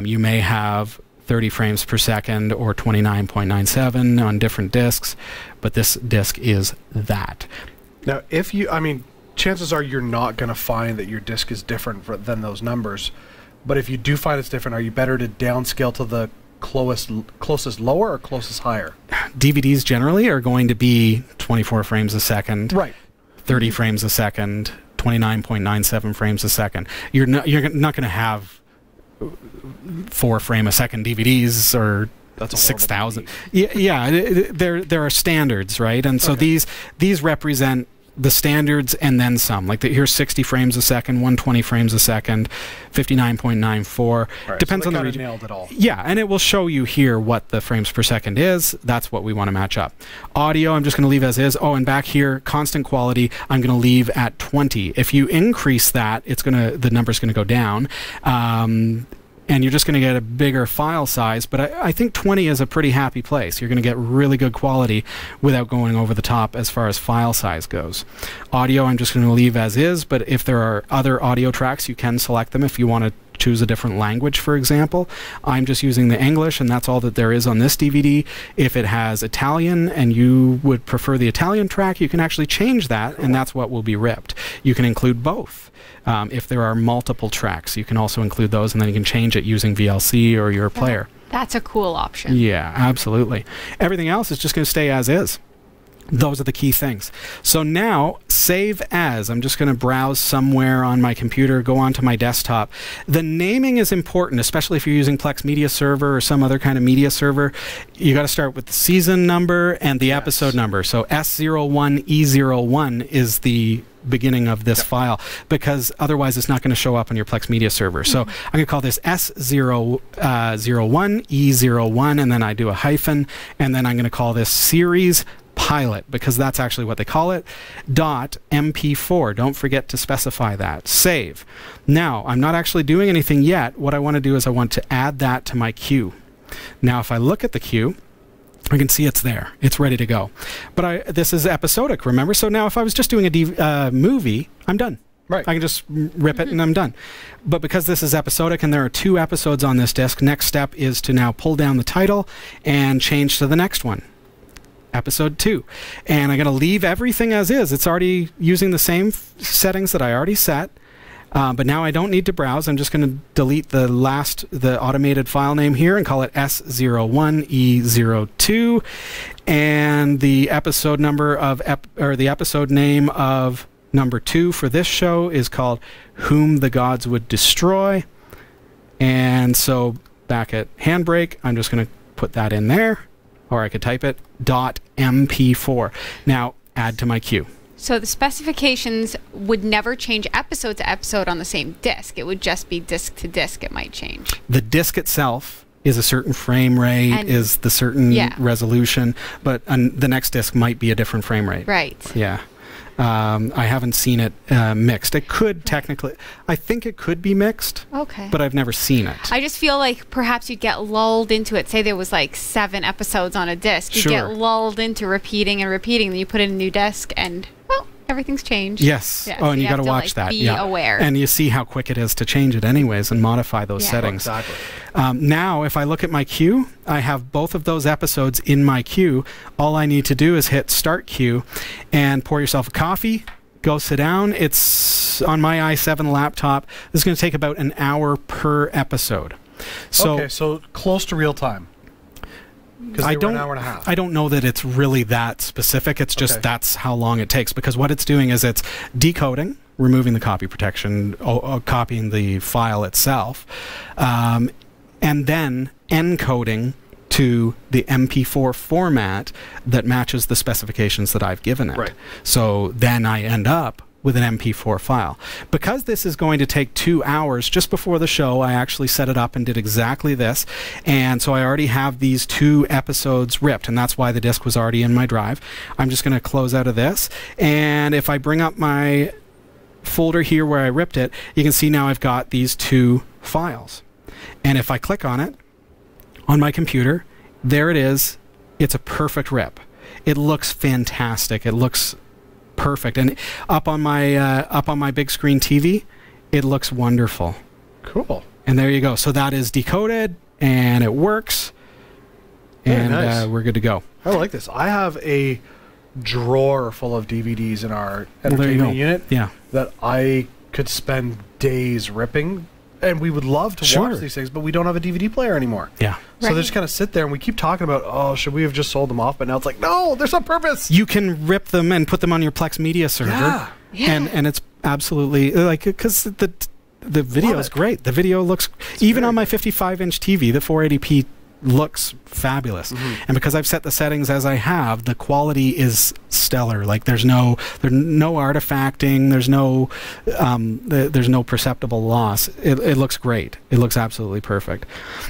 You may have 30 frames per second or 29.97 on different discs, but this disc is that. Now, if you, I mean, chances are you're not going to find that your disc is different than those numbers. But if you do find it's different, are you better to downscale to the closest lower or closest higher? DVDs generally are going to be 24 frames a second, 30 frames a second, 29.97 frames a second. You're not going to have 4 frame a second DVDs or 6,000. Yeah, there are standards, right? And so these represent the standards and then some. Like here's 60 frames a second, 120 frames a second, 59.94. Depends on the region. Nailed it all. Yeah, and it will show you here what the frames per second is. That's what we want to match up. Audio, I'm just going to leave as is. Oh, and back here, constant quality, I'm going to leave at 20. If you increase that, the number's going to go down. And you're just going to get a bigger file size, but I think 20 is a pretty happy place. You're going to get really good quality without going over the top as far as file size goes. Audio, I'm just going to leave as is, but if there are other audio tracks, you can select them if you want to choose a different language, for example. I'm just using the English, and that's all that there is on this DVD. If it has Italian and you would prefer the Italian track, you can actually change that, and that's what will be ripped. You can include both. If there are multiple tracks, you can also include those, and then you can change it using VLC or your player. That's a cool option. Yeah, absolutely. Everything else is just going to stay as is. Those are the key things. So now, save as. I'm just going to browse somewhere on my computer, go onto my desktop. The naming is important, especially if you're using Plex Media Server or some other kind of media server. You got to start with the season number and the episode number. So S01E01 is the beginning of this file, because otherwise it's not going to show up on your Plex Media Server. So I'm going to call this S01E01, and then I do a hyphen, and then I'm going to call this series pilot, because that's actually what they call it, .mp4. Don't forget to specify that. Save. Now, I'm not actually doing anything yet. What I want to do is I want to add that to my queue. Now, if I look at the queue, I can see it's there. It's ready to go. But this is episodic, remember? So now if I was just doing a movie, I'm done. Right. I can just rip it and I'm done. But because this is episodic and there are 2 episodes on this disc, next step is to now pull down the title and change to the next one. Episode 2. And I'm going to leave everything as is. It's already using the same settings that I already set. But now I don't need to browse. I'm just going to delete the automated file name here and call it S01E02. And the episode number of, the episode name of number 2 for this show is called Whom the Gods Would Destroy. And so back at Handbrake, I'm just going to put that in there, or I could type it, .mp4. Now, add to my queue. So the specifications would never change episode to episode on the same disc. It would just be disc to disc it might change. The disc itself is a certain frame rate, is the certain resolution, but the next disc might be a different frame rate. Right. Yeah. I haven't seen it mixed. It could technically, I think it could be mixed. Okay. But I've never seen it. I just feel like perhaps you'd get lulled into it. Say there was like 7 episodes on a disc. You'd get lulled into repeating and repeating. Then you put in a new disc and, well, everything's changed. Yes. Yeah, oh, so and you got to watch like, that. Be aware. And you see how quick it is to change it anyways and modify those settings. Exactly. Now, if I look at my queue, I have both of those episodes in my queue. All I need to do is hit Start Queue and pour yourself a coffee. Go sit down. It's on my i7 laptop. This is going to take about an hour per episode. So, okay, so close to real time. Because they were an hour and a half. I don't know that it's really that specific. It's just that's how long it takes. Because what it's doing is it's decoding, removing the copy protection, copying the file itself, and then encoding to the MP4 format that matches the specifications that I've given it. Right. So then I end up with an MP4 file. Because this is going to take 2 hours, just before the show, I actually set it up and did exactly this. And so I already have these 2 episodes ripped, and that's why the disk was already in my drive. I'm just going to close out of this. And if I bring up my folder here where I ripped it, you can see now I've got these 2 files. And if I click on it, on my computer, there it is. It's a perfect rip. It looks fantastic. It looks perfect, and up on my big screen TV, it looks wonderful. Cool. And there you go. So that is decoded, and it works, and nice. We're good to go. I like this. I have a drawer full of DVDs in our entertainment unit. Yeah. That I could spend days ripping. And we would love to watch these things, but we don't have a DVD player anymore. Yeah. So they just kind of sit there, and we keep talking about, oh, should we have just sold them off? But now it's like, no, there's some purpose. You can rip them and put them on your Plex Media server. Yeah. And it's absolutely, like, because the video is great. The video looks, even on my 55-inch TV, the 480p looks fabulous. And because I've set the settings as I have, the quality is stellar. Like there's no artifacting, there's no perceptible loss. It looks great. It looks absolutely perfect.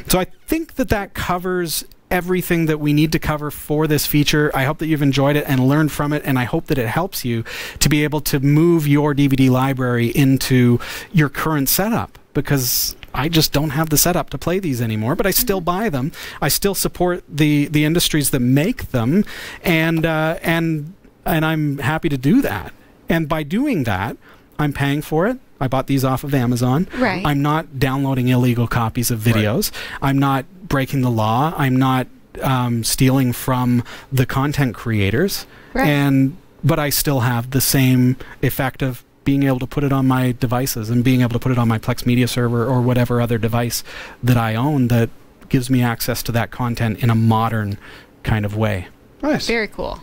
So I think that covers everything that we need to cover for this feature. I hope that you've enjoyed it and learned from it, and I hope that it helps you to be able to move your DVD library into your current setup, because I just don't have the setup to play these anymore, but I still buy them. I still support the industries that make them, and I'm happy to do that. And by doing that, I'm paying for it. I bought these off of Amazon. Right. I'm not downloading illegal copies of videos. Right. I'm not breaking the law. I'm not stealing from the content creators. Right. But I still have the same effect of being able to put it on my devices and being able to put it on my Plex Media server or whatever other device that I own that gives me access to that content in a modern kind of way. Nice. Very cool.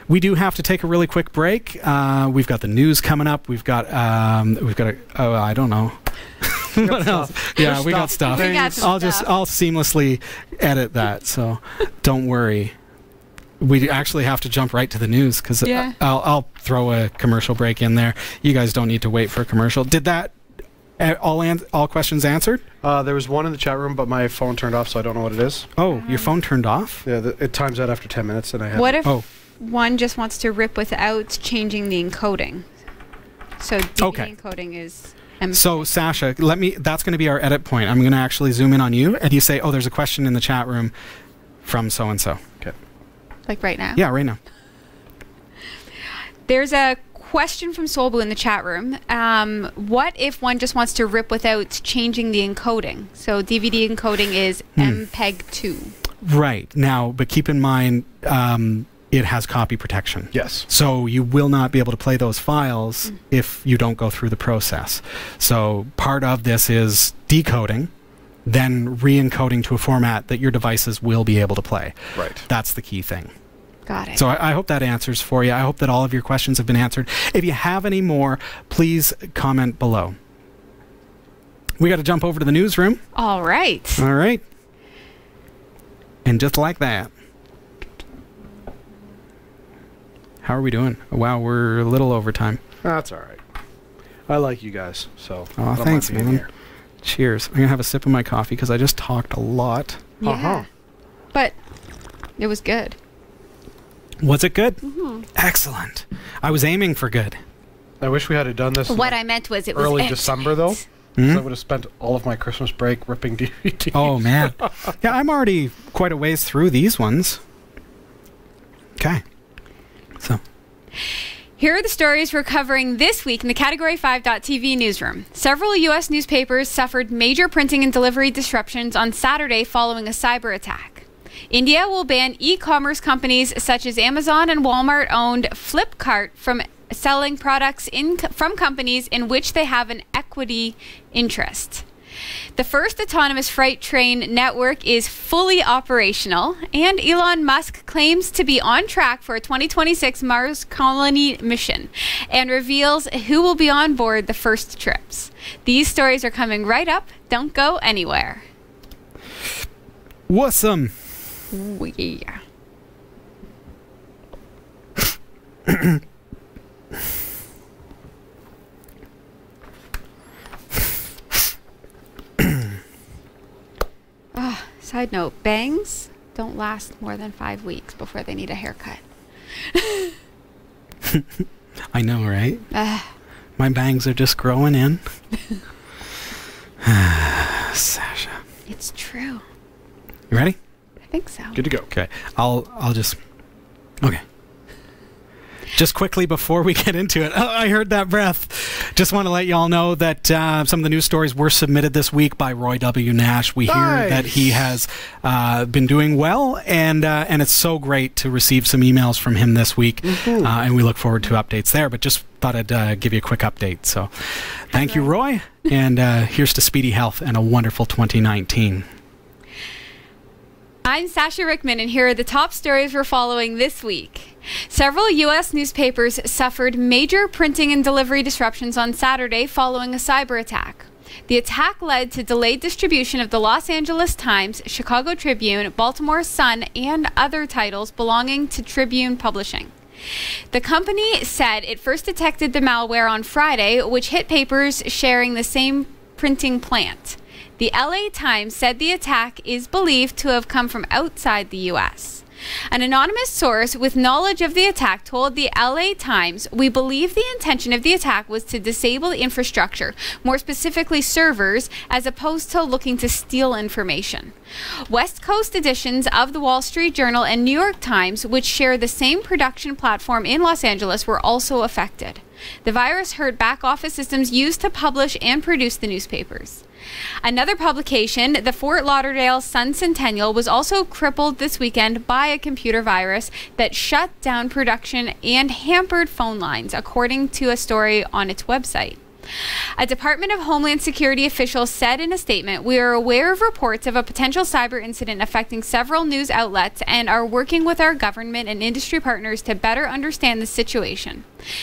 We do have to take a really quick break. We've got the news coming up. We've got I don't know. What else? Yeah, we got stuff. I'll seamlessly edit that, so don't worry. We actually have to jump right to the news, because I'll throw a commercial break in there. You guys don't need to wait for a commercial. Did that all questions answered? There was one in the chat room, but my phone turned off, so I don't know what it is. Oh, your phone turned off? Yeah, it times out after 10 minutes, and I have. What if one just wants to rip without changing the encoding? So DVD encoding is. So Sasha, that's going to be our edit point. I'm going to actually zoom in on you, and you say, "Oh, there's a question in the chat room from so and so." Okay. Like right now? Yeah, right now. There's a question from Soulblue in the chat room. What if one just wants to rip without changing the encoding? So DVD encoding is MPEG-2. Right. Now, but keep in mind, it has copy protection. Yes. So you will not be able to play those files if you don't go through the process. So part of this is decoding, then re-encoding to a format that your devices will be able to play. Right. That's the key thing. Got it. So I hope that answers for you. I hope that all of your questions have been answered. If you have any more, please comment below. We got to jump over to the newsroom. All right. All right. And just like that. How are we doing? Wow, we're a little over time. That's all right. I like you guys, so. Oh, I don't thanks, mind being man. here. Cheers. I'm going to have a sip of my coffee because I just talked a lot. Yeah. Uh-huh. But it was good. Was it good? Excellent. I was aiming for good. I wish we had done this in What I meant was it was early excellent. December, though. 'Cause Hmm? I would have spent all of my Christmas break ripping DVDs. Oh, man. Yeah, I'm already quite a ways through these ones. Okay. So, Here are the stories we're covering this week in the Category5.tv newsroom. Several U.S. newspapers suffered major printing and delivery disruptions on Saturday following a cyber attack. India will ban e-commerce companies such as Amazon and Walmart-owned Flipkart from selling products from companies in which they have an equity interest. The first autonomous freight train network is fully operational, and Elon Musk claims to be on track for a 2026 Mars colony mission and reveals who will be on board the first trips. These stories are coming right up. Don't go anywhere. awesome. Ooh, yeah. Side note, bangs don't last more than 5 weeks before they need a haircut. I know, right? My bangs are just growing in. Sasha. It's true. You ready? I think so. Good to go. Okay. I'll just... Okay. Just quickly before we get into it, I heard that breath. Just want to let you all know that some of the news stories were submitted this week by Roy W. Nash. We hear that he has been doing well, and it's so great to receive some emails from him this week, and we look forward to updates there. But just thought I'd give you a quick update. So thank you, Roy, and here's to speedy health and a wonderful 2019. I'm Sasha Rickman, and here are the top stories we're following this week. Several U.S. newspapers suffered major printing and delivery disruptions on Saturday following a cyber attack. The attack led to delayed distribution of the Los Angeles Times, Chicago Tribune, Baltimore Sun, and other titles belonging to Tribune Publishing. The company said it first detected the malware on Friday, which hit papers sharing the same printing plant. The LA Times said the attack is believed to have come from outside the U.S. An anonymous source with knowledge of the attack told the LA Times, "We believe the intention of the attack was to disable the infrastructure, more specifically servers, as opposed to looking to steal information." West Coast editions of the Wall Street Journal and New York Times, which share the same production platform in Los Angeles, were also affected. The virus hurt back office systems used to publish and produce the newspapers. Another publication, the Fort Lauderdale Sun-Centennial, was also crippled this weekend by a computer virus that shut down production and hampered phone lines, according to a story on its website. A Department of Homeland Security official said in a statement, "We are aware of reports of a potential cyber incident affecting several news outlets and are working with our government and industry partners to better understand the situation."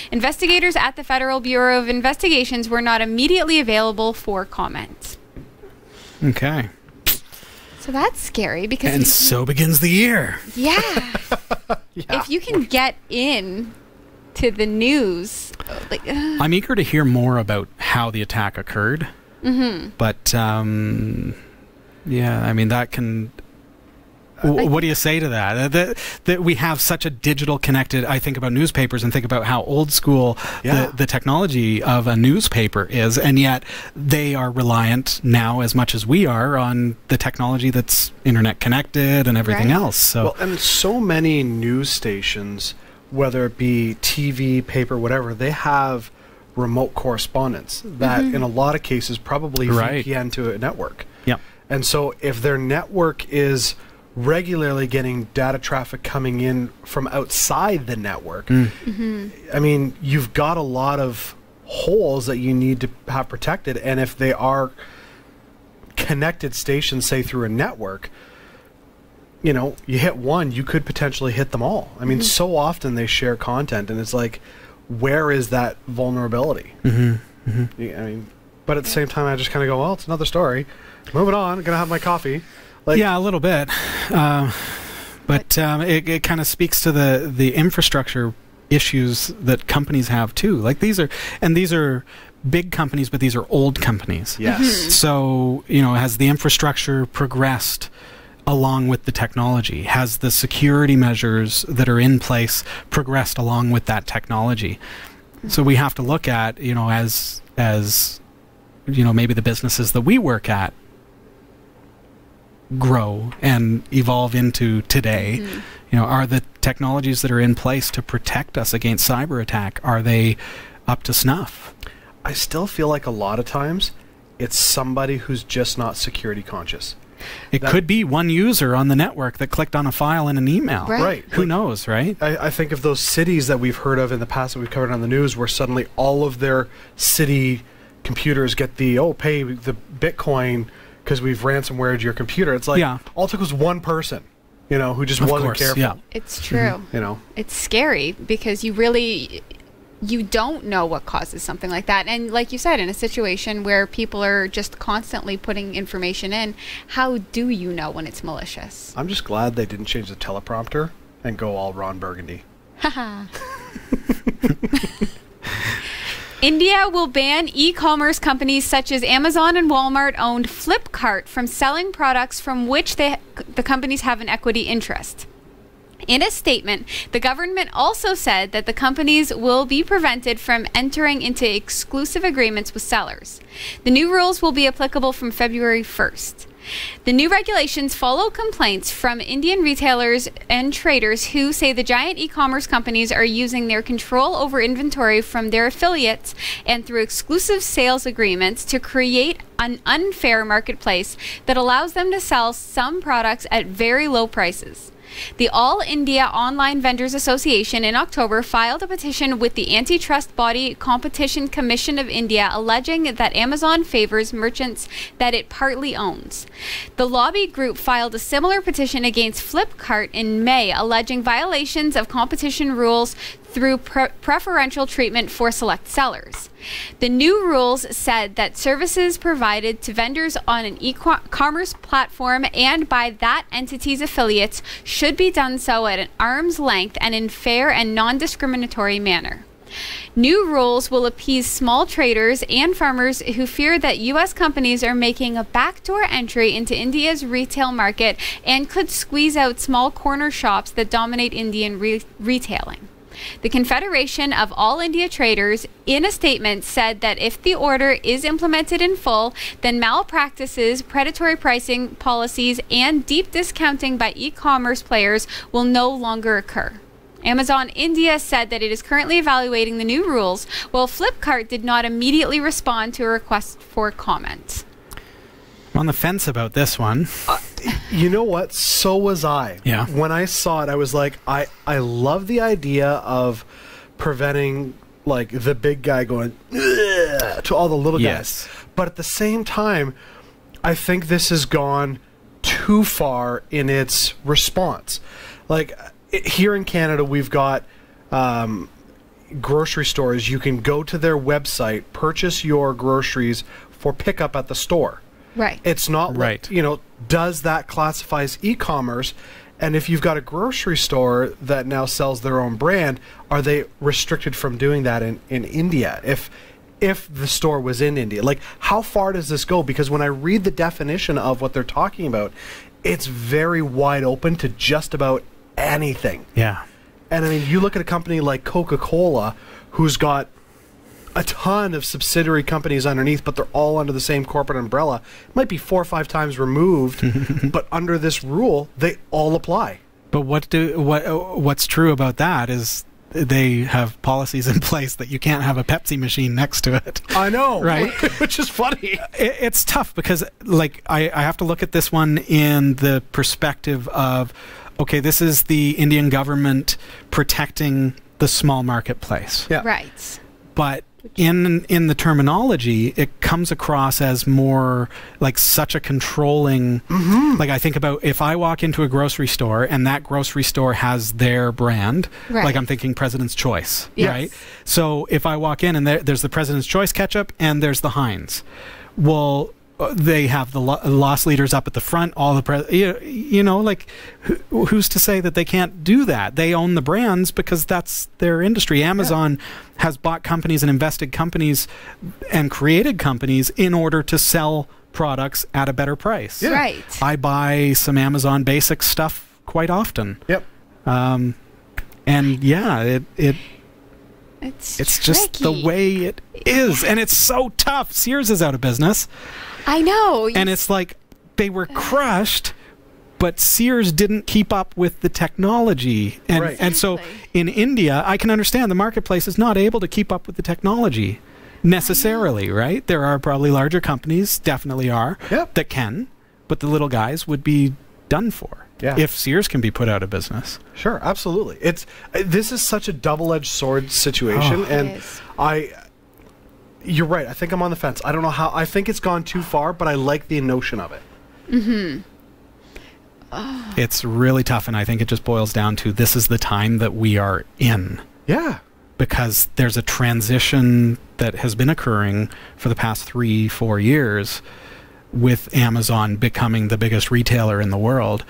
Investigators at the Federal Bureau of Investigations were not immediately available for comment. Okay. So that's scary because... And so begins the year. Yeah. If you can get in to the news, like... I'm eager to hear more about how the attack occurred. But, yeah, I mean, that can... what do you say to that? That we have such a digital connected... I think about newspapers and think about how old school the technology of a newspaper is, and yet they are reliant now as much as we are on the technology that's internet connected and everything else. So, well, and so many news stations, whether it be TV, paper, whatever, they have remote correspondence that in a lot of cases probably VPN to a network. yeah. And so if their network is regularly getting data traffic coming in from outside the network. Mm-hmm. I mean, you've got a lot of holes that you need to have protected, and if they are connected stations, say through a network, you know, you hit one, you could potentially hit them all. I mean, so often they share content, and it's like, where is that vulnerability? Mm-hmm. Mm-hmm. I mean, but at the same time, I just kind of go, well, it's another story. Moving on, gonna have my coffee. Like, yeah, a little bit. But it kind of speaks to the infrastructure issues that companies have too. Like these are big companies, but these are old companies. Yes. Mm-hmm. So, you know, has the infrastructure progressed along with the technology? Has the security measures that are in place progressed along with that technology? So we have to look at, you know, as you know, maybe the businesses that we work at grow and evolve into today. Mm-hmm. You know, are the technologies that are in place to protect us against cyber attack, are they up to snuff? I still feel like a lot of times it's somebody who's just not security conscious. It could be one user on the network that clicked on a file in an email. Right. Who knows, right? I think of those cities that we've heard of in the past that we've covered on the news, where suddenly all of their city computers get pay the Bitcoin because we've ransomwared your computer. It's like, all it took was one person, you know, who just wasn't careful. Yeah. It's true. You know, It's scary because you don't know what causes something like that. And like you said, in a situation where people are just constantly putting information in, how do you know when it's malicious? I'm just glad they didn't change the teleprompter and go all Ron Burgundy. Haha. India will ban e-commerce companies such as Amazon and Walmart-owned Flipkart from selling products from which the companies have an equity interest. In a statement, the government also said that the companies will be prevented from entering into exclusive agreements with sellers. The new rules will be applicable from February 1st. The new regulations follow complaints from Indian retailers and traders who say the giant e-commerce companies are using their control over inventory from their affiliates and through exclusive sales agreements to create an unfair marketplace that allows them to sell some products at very low prices. The All India Online Vendors Association in October filed a petition with the antitrust body Competition Commission of India alleging that Amazon favors merchants that it partly owns. The lobby group filed a similar petition against Flipkart in May, alleging violations of competition rules through preferential treatment for select sellers. The new rules said that services provided to vendors on an e-commerce platform and by that entity's affiliates should be done so at an arm's length and in fair and non-discriminatory manner. New rules will appease small traders and farmers who fear that U.S. companies are making a backdoor entry into India's retail market and could squeeze out small corner shops that dominate Indian retailing. The Confederation of All India Traders, in a statement, said that if the order is implemented in full, then malpractices, predatory pricing policies, and deep discounting by e-commerce players will no longer occur. Amazon India said that it is currently evaluating the new rules, while Flipkart did not immediately respond to a request for comment. I'm on the fence about this one. You know what? So was I. Yeah. When I saw it, I was like, I love the idea of preventing like the big guy going to all the little guys. But at the same time, I think this has gone too far in its response. Like here in Canada, we've got grocery stores. You can go to their website, purchase your groceries for pickup at the store. Right. It's not like, you know, does that classify as e-commerce? And if you've got a grocery store that now sells their own brand, are they restricted from doing that in India? If the store was in India, like how far does this go? Because when I read the definition of what they're talking about, it's very wide open to just about anything. Yeah. And I mean, you look at a company like Coca-Cola, who's got a ton of subsidiary companies underneath, but they're all under the same corporate umbrella. It might be 4 or 5 times removed, but under this rule, they all apply. But what's true about that is they have policies in place that you can't have a Pepsi machine next to it. I know, Right. Which is funny. It's tough because, like, I have to look at this one in the perspective of, okay, this is the Indian government protecting the small marketplace. Yeah. Right. But in the terminology, it comes across as more like such a controlling. Like, I think about if I walk into a grocery store and that grocery store has their brand, Right. like I'm thinking President's Choice, Yes. right? So if I walk in and there's the President's Choice ketchup and there's the Heinz, well, they have the loss leaders up at the front, all the you know, like who's to say that they can't do that? They own the brands because that's their industry. Amazon has bought companies and invested companies and created companies in order to sell products at a better price. Yeah. Right. I buy some Amazon Basics stuff quite often. Yep. And yeah, It's just the tricky. way it is, and it's so tough. Sears is out of business. I know. And it's like they were crushed, but Sears didn't keep up with the technology. And, Right. and so Exactly. in India, I can understand the marketplace is not able to keep up with the technology necessarily, right? There are probably larger companies, definitely are, Yep. that can, but the little guys would be done for Yeah. if Sears can be put out of business. Sure, absolutely. This is such a double-edged sword situation, Oh. and It is. you're right. I think I'm on the fence. I don't know how. I think it's gone too far, but I like the notion of it. It's really tough, and I think it just boils down to this is the time that we are in. Yeah. Because there's a transition that has been occurring for the past 3-4 years with Amazon becoming the biggest retailer in the world.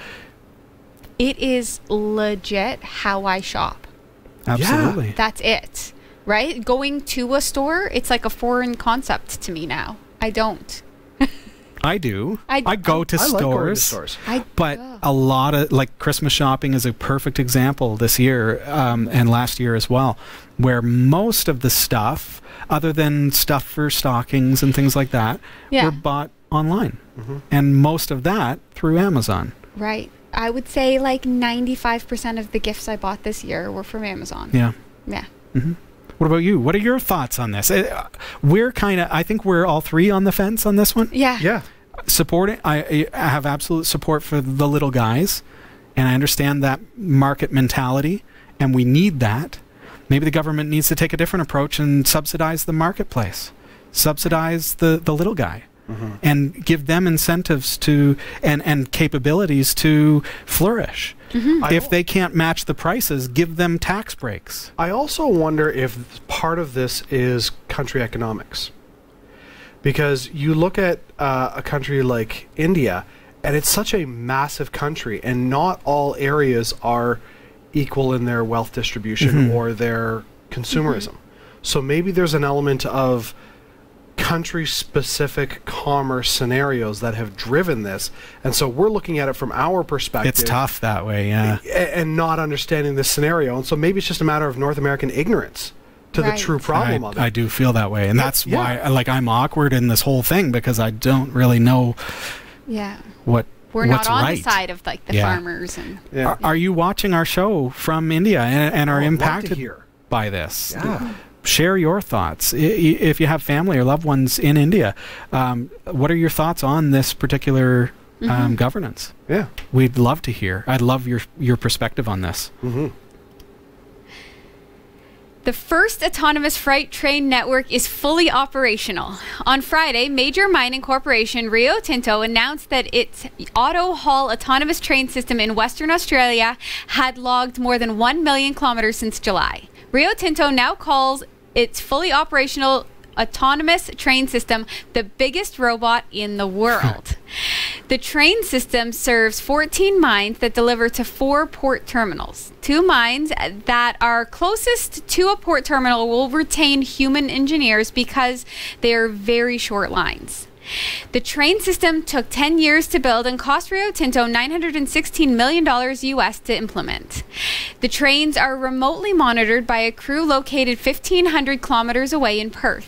It is legit how I shop. Absolutely. That's it. Right? Going to a store, it's like a foreign concept to me now. I don't. I do. I go to I like going to stores. stores. But a lot of, like, Christmas shopping is a perfect example this year, and last year as well, where most of the stuff, other than stuff for stockings and things like that, Yeah. were bought online. And most of that through Amazon. Right. I would say like 95% of the gifts I bought this year were from Amazon. Yeah. Yeah. What about you? What are your thoughts on this? We're kind of, I think we're all three on the fence on this one. Yeah. Yeah. Supporting, I have absolute support for the little guys, and I understand that market mentality, and we need that. Maybe the government needs to take a different approach and subsidize the marketplace, subsidize the little guy, and give them incentives to and capabilities to flourish. If they can't match the prices, give them tax breaks. I also wonder if part of this is country economics. Because you look at a country like India, and it's such a massive country, and not all areas are equal in their wealth distribution or their consumerism. So maybe there's an element of country-specific commerce scenarios that have driven this, and so we're looking at it from our perspective. It's tough that way, yeah. And not understanding this scenario, and so maybe it's just a matter of North American ignorance to the Right. true problem of it. I do feel that way, and that's why, like, I'm awkward in this whole thing because I don't really know Yeah. what's We're not on right. the side of like the Yeah. farmers and Yeah. Are you watching our show from India and are I'd love to impacted hear. by this? Yeah. Share your thoughts. If you have family or loved ones in India, what are your thoughts on this particular governance? Yeah. We'd love to hear. I'd love your perspective on this. The first autonomous freight train network is fully operational. On Friday, major mining corporation Rio Tinto announced that its Auto Haul autonomous train system in Western Australia had logged more than 1 million kilometers since July. Rio Tinto now calls its fully operational autonomous train system the biggest robot in the world. The train system serves 14 mines that deliver to 4 port terminals. 2 mines that are closest to a port terminal will retain human engineers because they are very short lines. The train system took 10 years to build and cost Rio Tinto $916 million US to implement. The trains are remotely monitored by a crew located 1,500 kilometers away in Perth.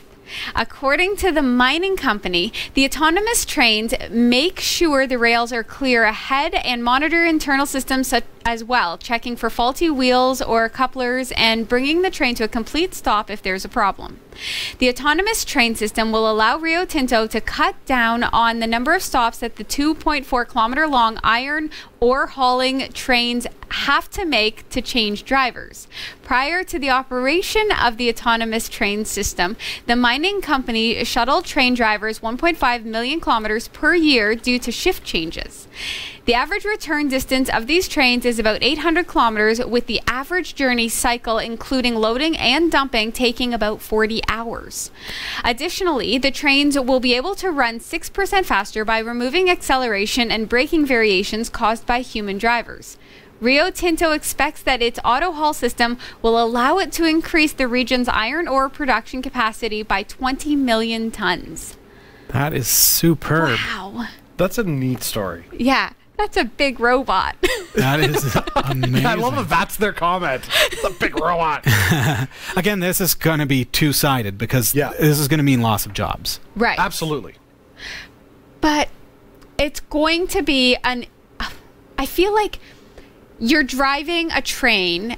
According to the mining company, the autonomous trains make sure the rails are clear ahead and monitor internal systems as well, checking for faulty wheels or couplers and bringing the train to a complete stop if there's a problem. The autonomous train system will allow Rio Tinto to cut down on the number of stops that the 2.4-kilometer long iron ore hauling trains have to make to change drivers. Prior to the operation of the autonomous train system, the mining company shuttled train drivers 1.5 million kilometers per year due to shift changes. The average return distance of these trains is about 800 kilometers, with the average journey cycle, including loading and dumping, taking about 40 hours. Additionally, the trains will be able to run 6% faster by removing acceleration and braking variations caused by human drivers. Rio Tinto expects that its auto haul system will allow it to increase the region's iron ore production capacity by 20 million tons. That is superb. Wow. That's a neat story. Yeah, that's a big robot. That is amazing. I love that that's their comment. It's a big robot. Again, this is going to be two-sided because Yeah. this is going to mean loss of jobs. Right. Absolutely. But it's going to be I feel like you're driving a train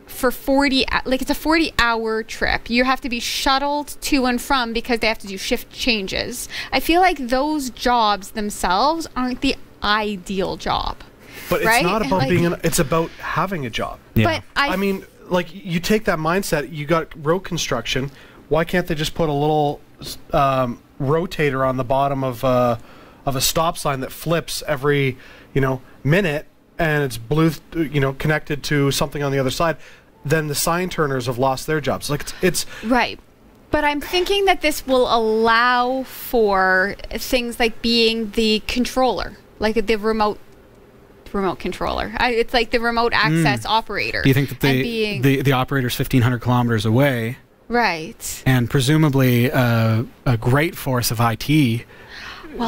for 40, like it's a 40-hour trip. You have to be shuttled to and from because they have to do shift changes. I feel like those jobs themselves aren't the ideal job. But it's right? not about Like- being it's about having a job. Yeah. But I mean, like, you take that mindset, you got road construction, why can't they just put a little rotator on the bottom of a stop sign that flips every, minute, and it's connected to something on the other side? Then the sign turners have lost their jobs. Like, it's Right. But I'm thinking that this will allow for things like being the controller, like the remote controller. It's like the remote access operator. Do you think that and being, the operator's 1,500 kilometers away, right? and presumably a great force of IT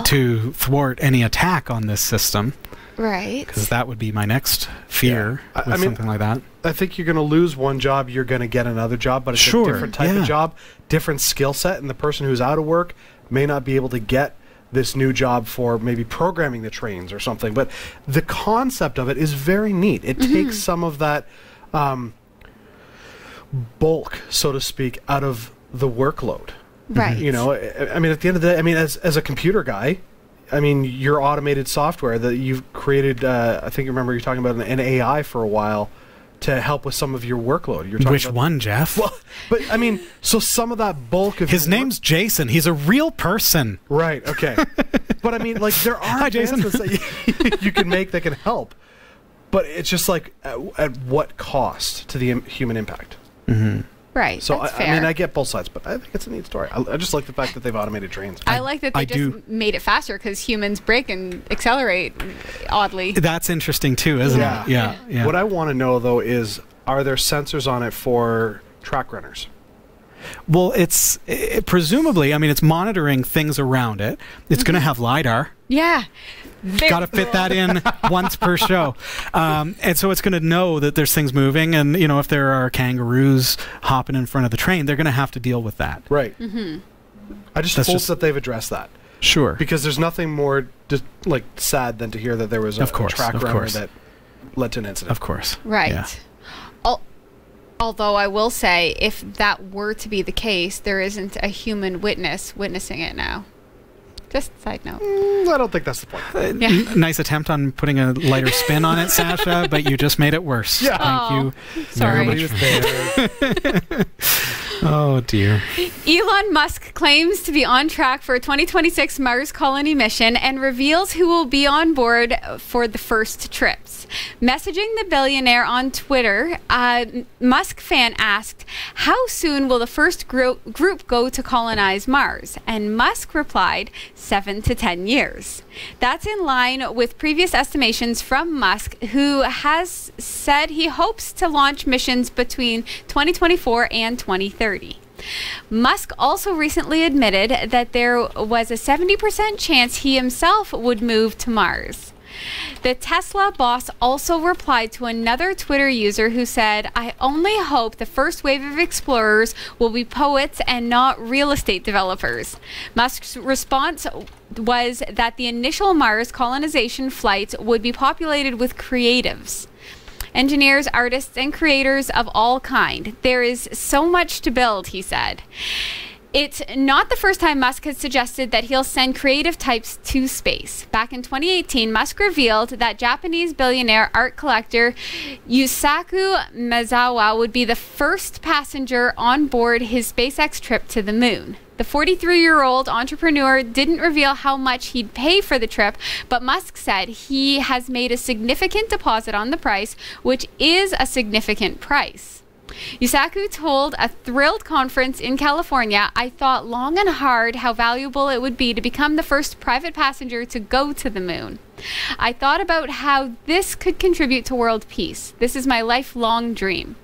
to thwart any attack on this system? Right. Because that would be my next fear Yeah. with something like that. I think you're going to lose one job, you're going to get another job, but it's Sure, a different type yeah. of job, different skill set, and the person who's out of work may not be able to get this new job for maybe programming the trains or something. But the concept of it is very neat. It takes some of that bulk, so to speak, out of the workload. Right. I mean, at the end of the day, as a computer guy, your automated software that you've created, I think you remember you're talking about an AI for a while to help with some of your workload. You're talking Which about, one, Jeff? Well, but so some of that bulk of His your name's Jason. He's a real person. right. Okay, but there are Hi, Jason. advancements that you can make that can help, but it's just like at what cost to the human impact? Right. So that's I fair. I get both sides, but I think it's a neat story. I just like the fact that they've automated trains. I like that they I just do- made it faster because humans brake and accelerate oddly. That's interesting too, isn't Yeah. it? Yeah. What I want to know though is, are there sensors on it for track runners? Well, it's presumably, it's monitoring things around it. It's going to have LiDAR. Yeah. Got to fit that in once per show. And so it's going to know that there's things moving. And, if there are kangaroos hopping in front of the train, they're going to have to deal with that. Right. I just That's hope just- that they've addressed that, Sure. because there's nothing more sad than to hear that there was a, Of course, a track of runner course. that led to an incident. Of course. Right. Yeah. Although I will say, if that were to be the case, there isn't a human witnessing it now. Just a side note. I don't think that's the point. Yeah. Nice attempt on putting a lighter spin on it, Sasha, but you just made it worse. Yeah. Thank you sorry. very much. there. Oh, dear. Elon Musk claims to be on track for a 2026 Mars colony mission and reveals who will be on board for the first trips. Messaging the billionaire on Twitter, Musk fan asked, "How soon will the first group go to colonize Mars?" And Musk replied, 7 to 10 years. That's in line with previous estimations from Musk, who has said he hopes to launch missions between 2024 and 2030. Musk also recently admitted that there was a 70% chance he himself would move to Mars. The Tesla boss also replied to another Twitter user who said, "I only hope the first wave of explorers will be poets and not real estate developers." Musk's response was that the initial Mars colonization flights would be populated with creatives. Engineers, artists, and creators of all kind. There is so much to build, he said. It's not the first time Musk has suggested that he'll send creative types to space. Back in 2018, Musk revealed that Japanese billionaire art collector Yusaku Maezawa would be the first passenger on board his SpaceX trip to the moon. The 43-year-old entrepreneur didn't reveal how much he'd pay for the trip, but Musk said he has made a significant deposit on the price, which is a significant price. Yusaku told a Thrilled conference in California, "I thought long and hard how valuable it would be to become the first private passenger to go to the moon. I thought about how this could contribute to world peace. This is my lifelong dream."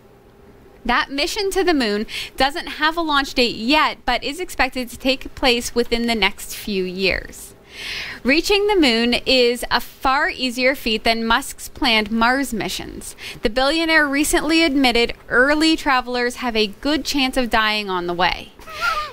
That mission to the moon doesn't have a launch date yet, but is expected to take place within the next few years. Reaching the moon is a far easier feat than Musk's planned Mars missions. The billionaire recently admitted early travelers have a good chance of dying on the way.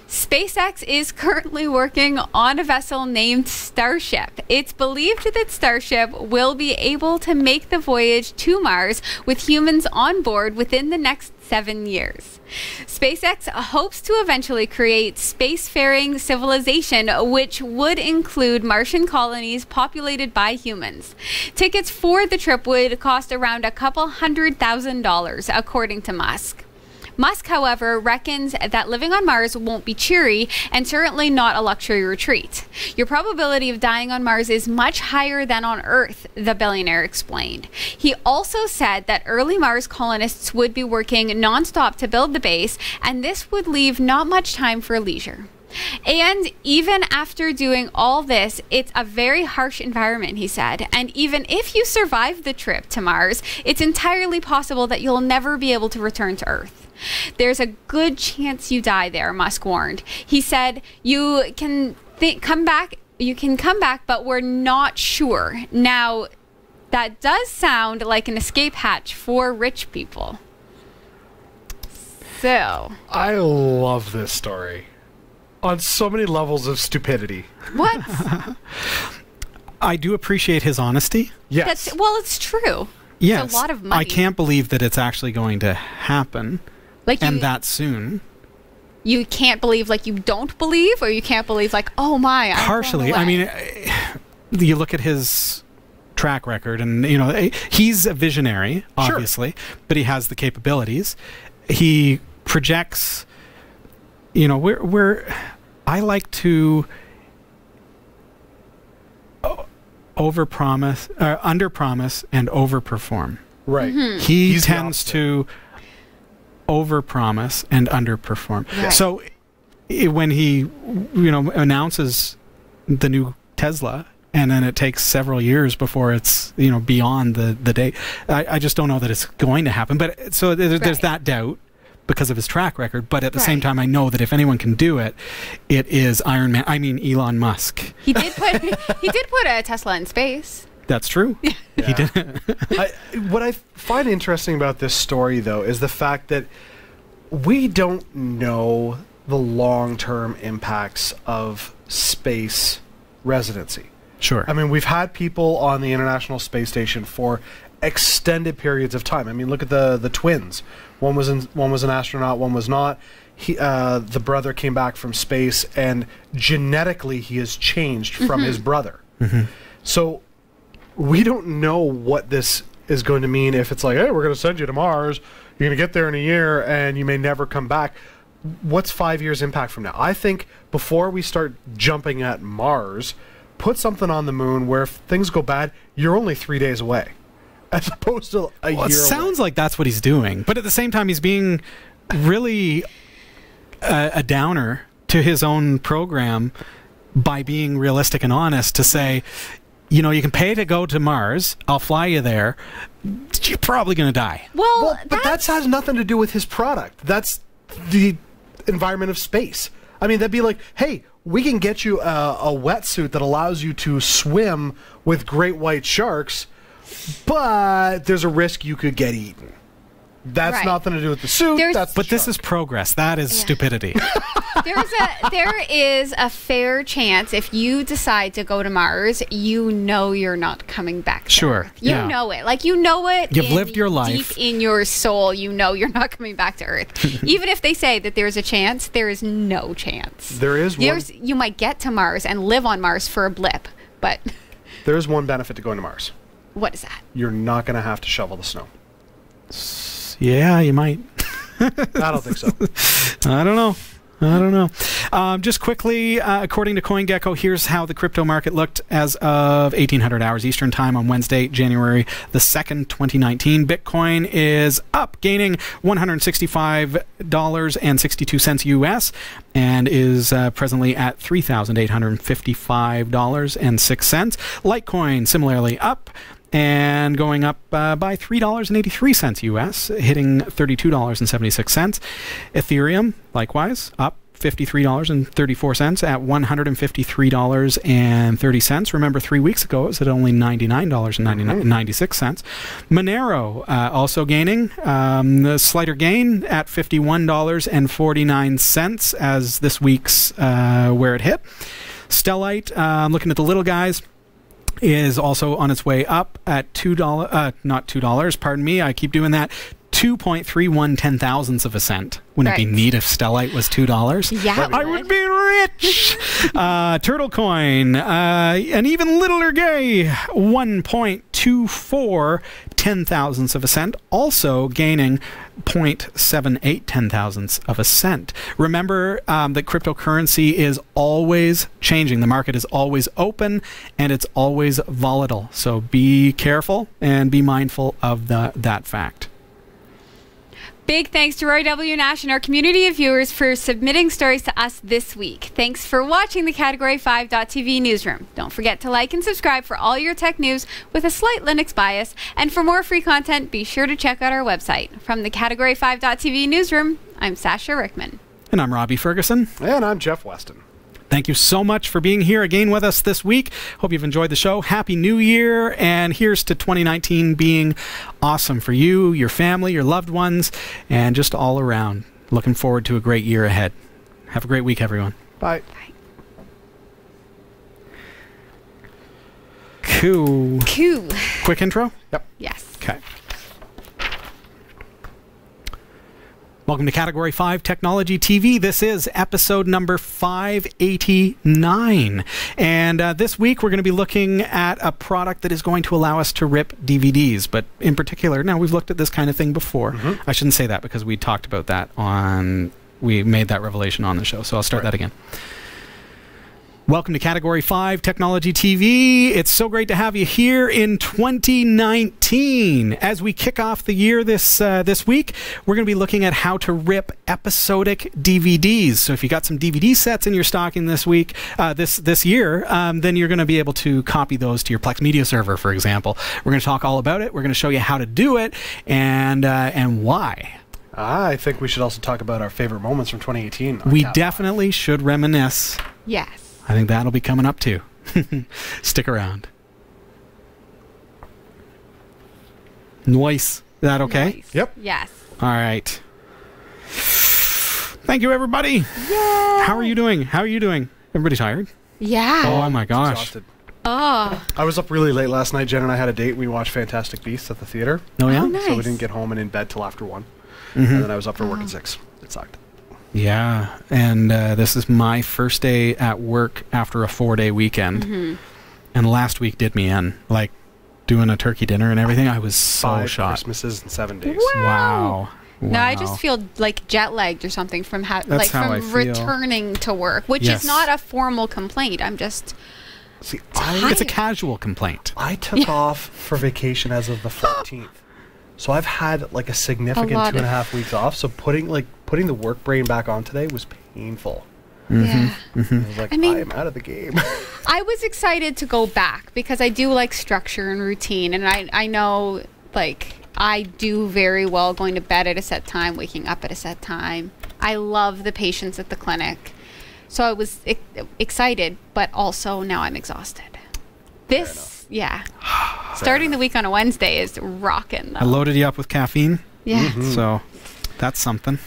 SpaceX is currently working on a vessel named Starship. It's believed that Starship will be able to make the voyage to Mars with humans on board within the next 7 years. SpaceX hopes to eventually create spacefaring civilization, which would include Martian colonies populated by humans. Tickets for the trip would cost around a couple $100,000, according to Musk. Musk, however, reckons that living on Mars won't be cheery and certainly not a luxury retreat. Your probability of dying on Mars is much higher than on Earth, the billionaire explained. He also said that early Mars colonists would be working nonstop to build the base, and this would leave not much time for leisure. And even after doing all this, it's a very harsh environment, he said. And even if you survive the trip to Mars, it's entirely possible that you'll never be able to return to Earth. There's a good chance you die there, Musk warned. He said, you can come back, but we're not sure. Now, that does sound like an escape hatch for rich people. So. I love this story. On so many levels of stupidity. What? I do appreciate his honesty. Yes. Well, it's true. Yes. It's a lot of money. I can't believe that it's actually going to happen. Like and that soon. You can't believe, like, you don't believe, or you can't believe, like, oh my, I'm partially. I mean, you look at his track record, and you know he's a visionary, obviously, but he has the capabilities. He projects. You know, I like to overpromise, underpromise, and overperform. Right. Mm-hmm. He tends to overpromise and underperform. Right. So when he, announces the new Tesla, and then it takes several years before it's, beyond the date, I just don't know that it's going to happen. But so there's that doubt because of his track record, but at the same time, I know that if anyone can do it, it is Elon Musk. He did put a Tesla in space. That's true. Yeah. He did. What I find interesting about this story, though, is the fact that we don't know the long-term impacts of space residency. Sure. I mean, we've had people on the International Space Station for extended periods of time. I mean, look at the twins. One was an astronaut, one was not. The brother came back from space, and genetically he has changed from his brother. Mm-hmm. So we don't know what this is going to mean if it's like, hey, we're going to send you to Mars, you're going to get there in a year, and you may never come back. What's 5 years impact from now? I think before we start jumping at Mars, put something on the moon where if things go bad, you're only 3 days away, as opposed to a year. It sounds like that's what he's doing, but at the same time, he's being really a downer to his own program by being realistic and honest to say, you can pay to go to Mars, I'll fly you there, you're probably going to die. Well, but that has nothing to do with his product. That's the environment of space. I mean, that'd be like, hey, we can get you a wetsuit that allows you to swim with great white sharks, but there's a risk you could get eaten. That's nothing to do with the suit. This is progress. That is stupidity. There is a fair chance if you decide to go to Mars, you know you're not coming back to Earth. You know it. Like, you know it. You've lived your life. Deep in your soul, you know you're not coming back to Earth. Even if they say that there's a chance, there is no chance. There is one. You might get to Mars and live on Mars for a blip, but... There is one benefit to going to Mars. What is that? You're not going to have to shovel the snow. Yeah, you might. I don't think so. I don't know. Just quickly, according to CoinGecko, here's how the crypto market looked as of 1800 hours Eastern Time on Wednesday, January the 2nd, 2019. Bitcoin is up, gaining $165.62 US, and is presently at $3,855.06. Litecoin similarly up, and going up by $3.83 US, hitting $32.76. Ethereum, likewise, up $53.34 at $153.30. Remember, 3 weeks ago it was at only $99.96. Monero also gaining, a slighter gain at $51.49 as this week's where it hit. Stellite, looking at the little guys, is also on its way up at not $2, pardon me, I keep doing that, 2.31 ten-thousandths of a cent. Wouldn't it be neat if Stellite was $2? Yeah, I would be rich! Turtle coin, an even littler gay, 1.24 ten-thousandths of a cent, also gaining 0.78 ten-thousandths of a cent. Remember that cryptocurrency is always changing. The market is always open, and it's always volatile. So be careful and be mindful of that fact. Big thanks to Roy W. Nash and our community of viewers for submitting stories to us this week. Thanks for watching the Category5.tv newsroom. Don't forget to like and subscribe for all your tech news with a slight Linux bias. And for more free content, be sure to check out our website. From the Category5.tv newsroom, I'm Sasha Rickman. And I'm Robbie Ferguson. And I'm Jeff Weston. Thank you so much for being here again with us this week. Hope you've enjoyed the show. Happy New Year, and here's to 2019 being awesome for you, your family, your loved ones, and just all around. Looking forward to a great year ahead. Have a great week, everyone. Bye. Bye. Cool. Quick intro? Yep. Yes. Okay. Welcome to Category 5 Technology TV. This is episode number 589. And this week we're going to be looking at a product that is going to allow us to rip DVDs. But in particular, now we've looked at this kind of thing before. I shouldn't say that because we talked about that we made that revelation on the show. So I'll start that again. Welcome to Category 5 Technology TV. It's so great to have you here in 2019. As we kick off the year this week, we're going to be looking at how to rip episodic DVDs. So if you got some DVD sets in your stocking this week, this year, then you're going to be able to copy those to your Plex Media server, for example. We're going to talk all about it. We're going to show you how to do it and why. I think we should also talk about our favorite moments from 2018. We definitely should reminisce. Yes. I think that'll be coming up too. Stick around. Nice. Is that okay? Nice. Yep. Yes. All right. Thank you, everybody. Yay. How are you doing? Everybody tired? Yeah. Oh my gosh. Exhausted. Oh. I was up really late last night. Jen and I had a date. We watched Fantastic Beasts at the theater. Oh yeah? Oh, nice. So we didn't get home and in bed till after 1. And then I was up for work at 6. It sucked. Yeah, and this is my first day at work after a 4-day weekend. And last week did me in, like doing a turkey dinner and everything. I was so 5 shot. Christmases in 7 days. Wow. No, I just feel like jet lagged or something from how I feel. returning to work, which Yes. is not a formal complaint. I'm just See, It's a casual complaint. I took off for vacation as of the 14th. So I've had like a significant 2.5 weeks off. So putting the work brain back on today was painful. yeah. I was like, I am out of the game. I was excited to go back because I do like structure and routine, and I know like I do very well going to bed at a set time, waking up at a set time. I love the patients at the clinic. So I was excited, but also now I'm exhausted. This, yeah. Starting the week on a Wednesday is rocking, though. I loaded you up with caffeine. Yeah. So that's something.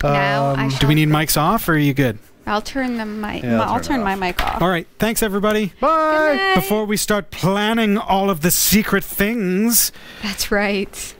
Now I Do we need mics off, or are you good? I'll turn the mic. Yeah, I'll turn my mic off. All right. Thanks, everybody. Bye. Good night. Before we start planning all of the secret things, That's right.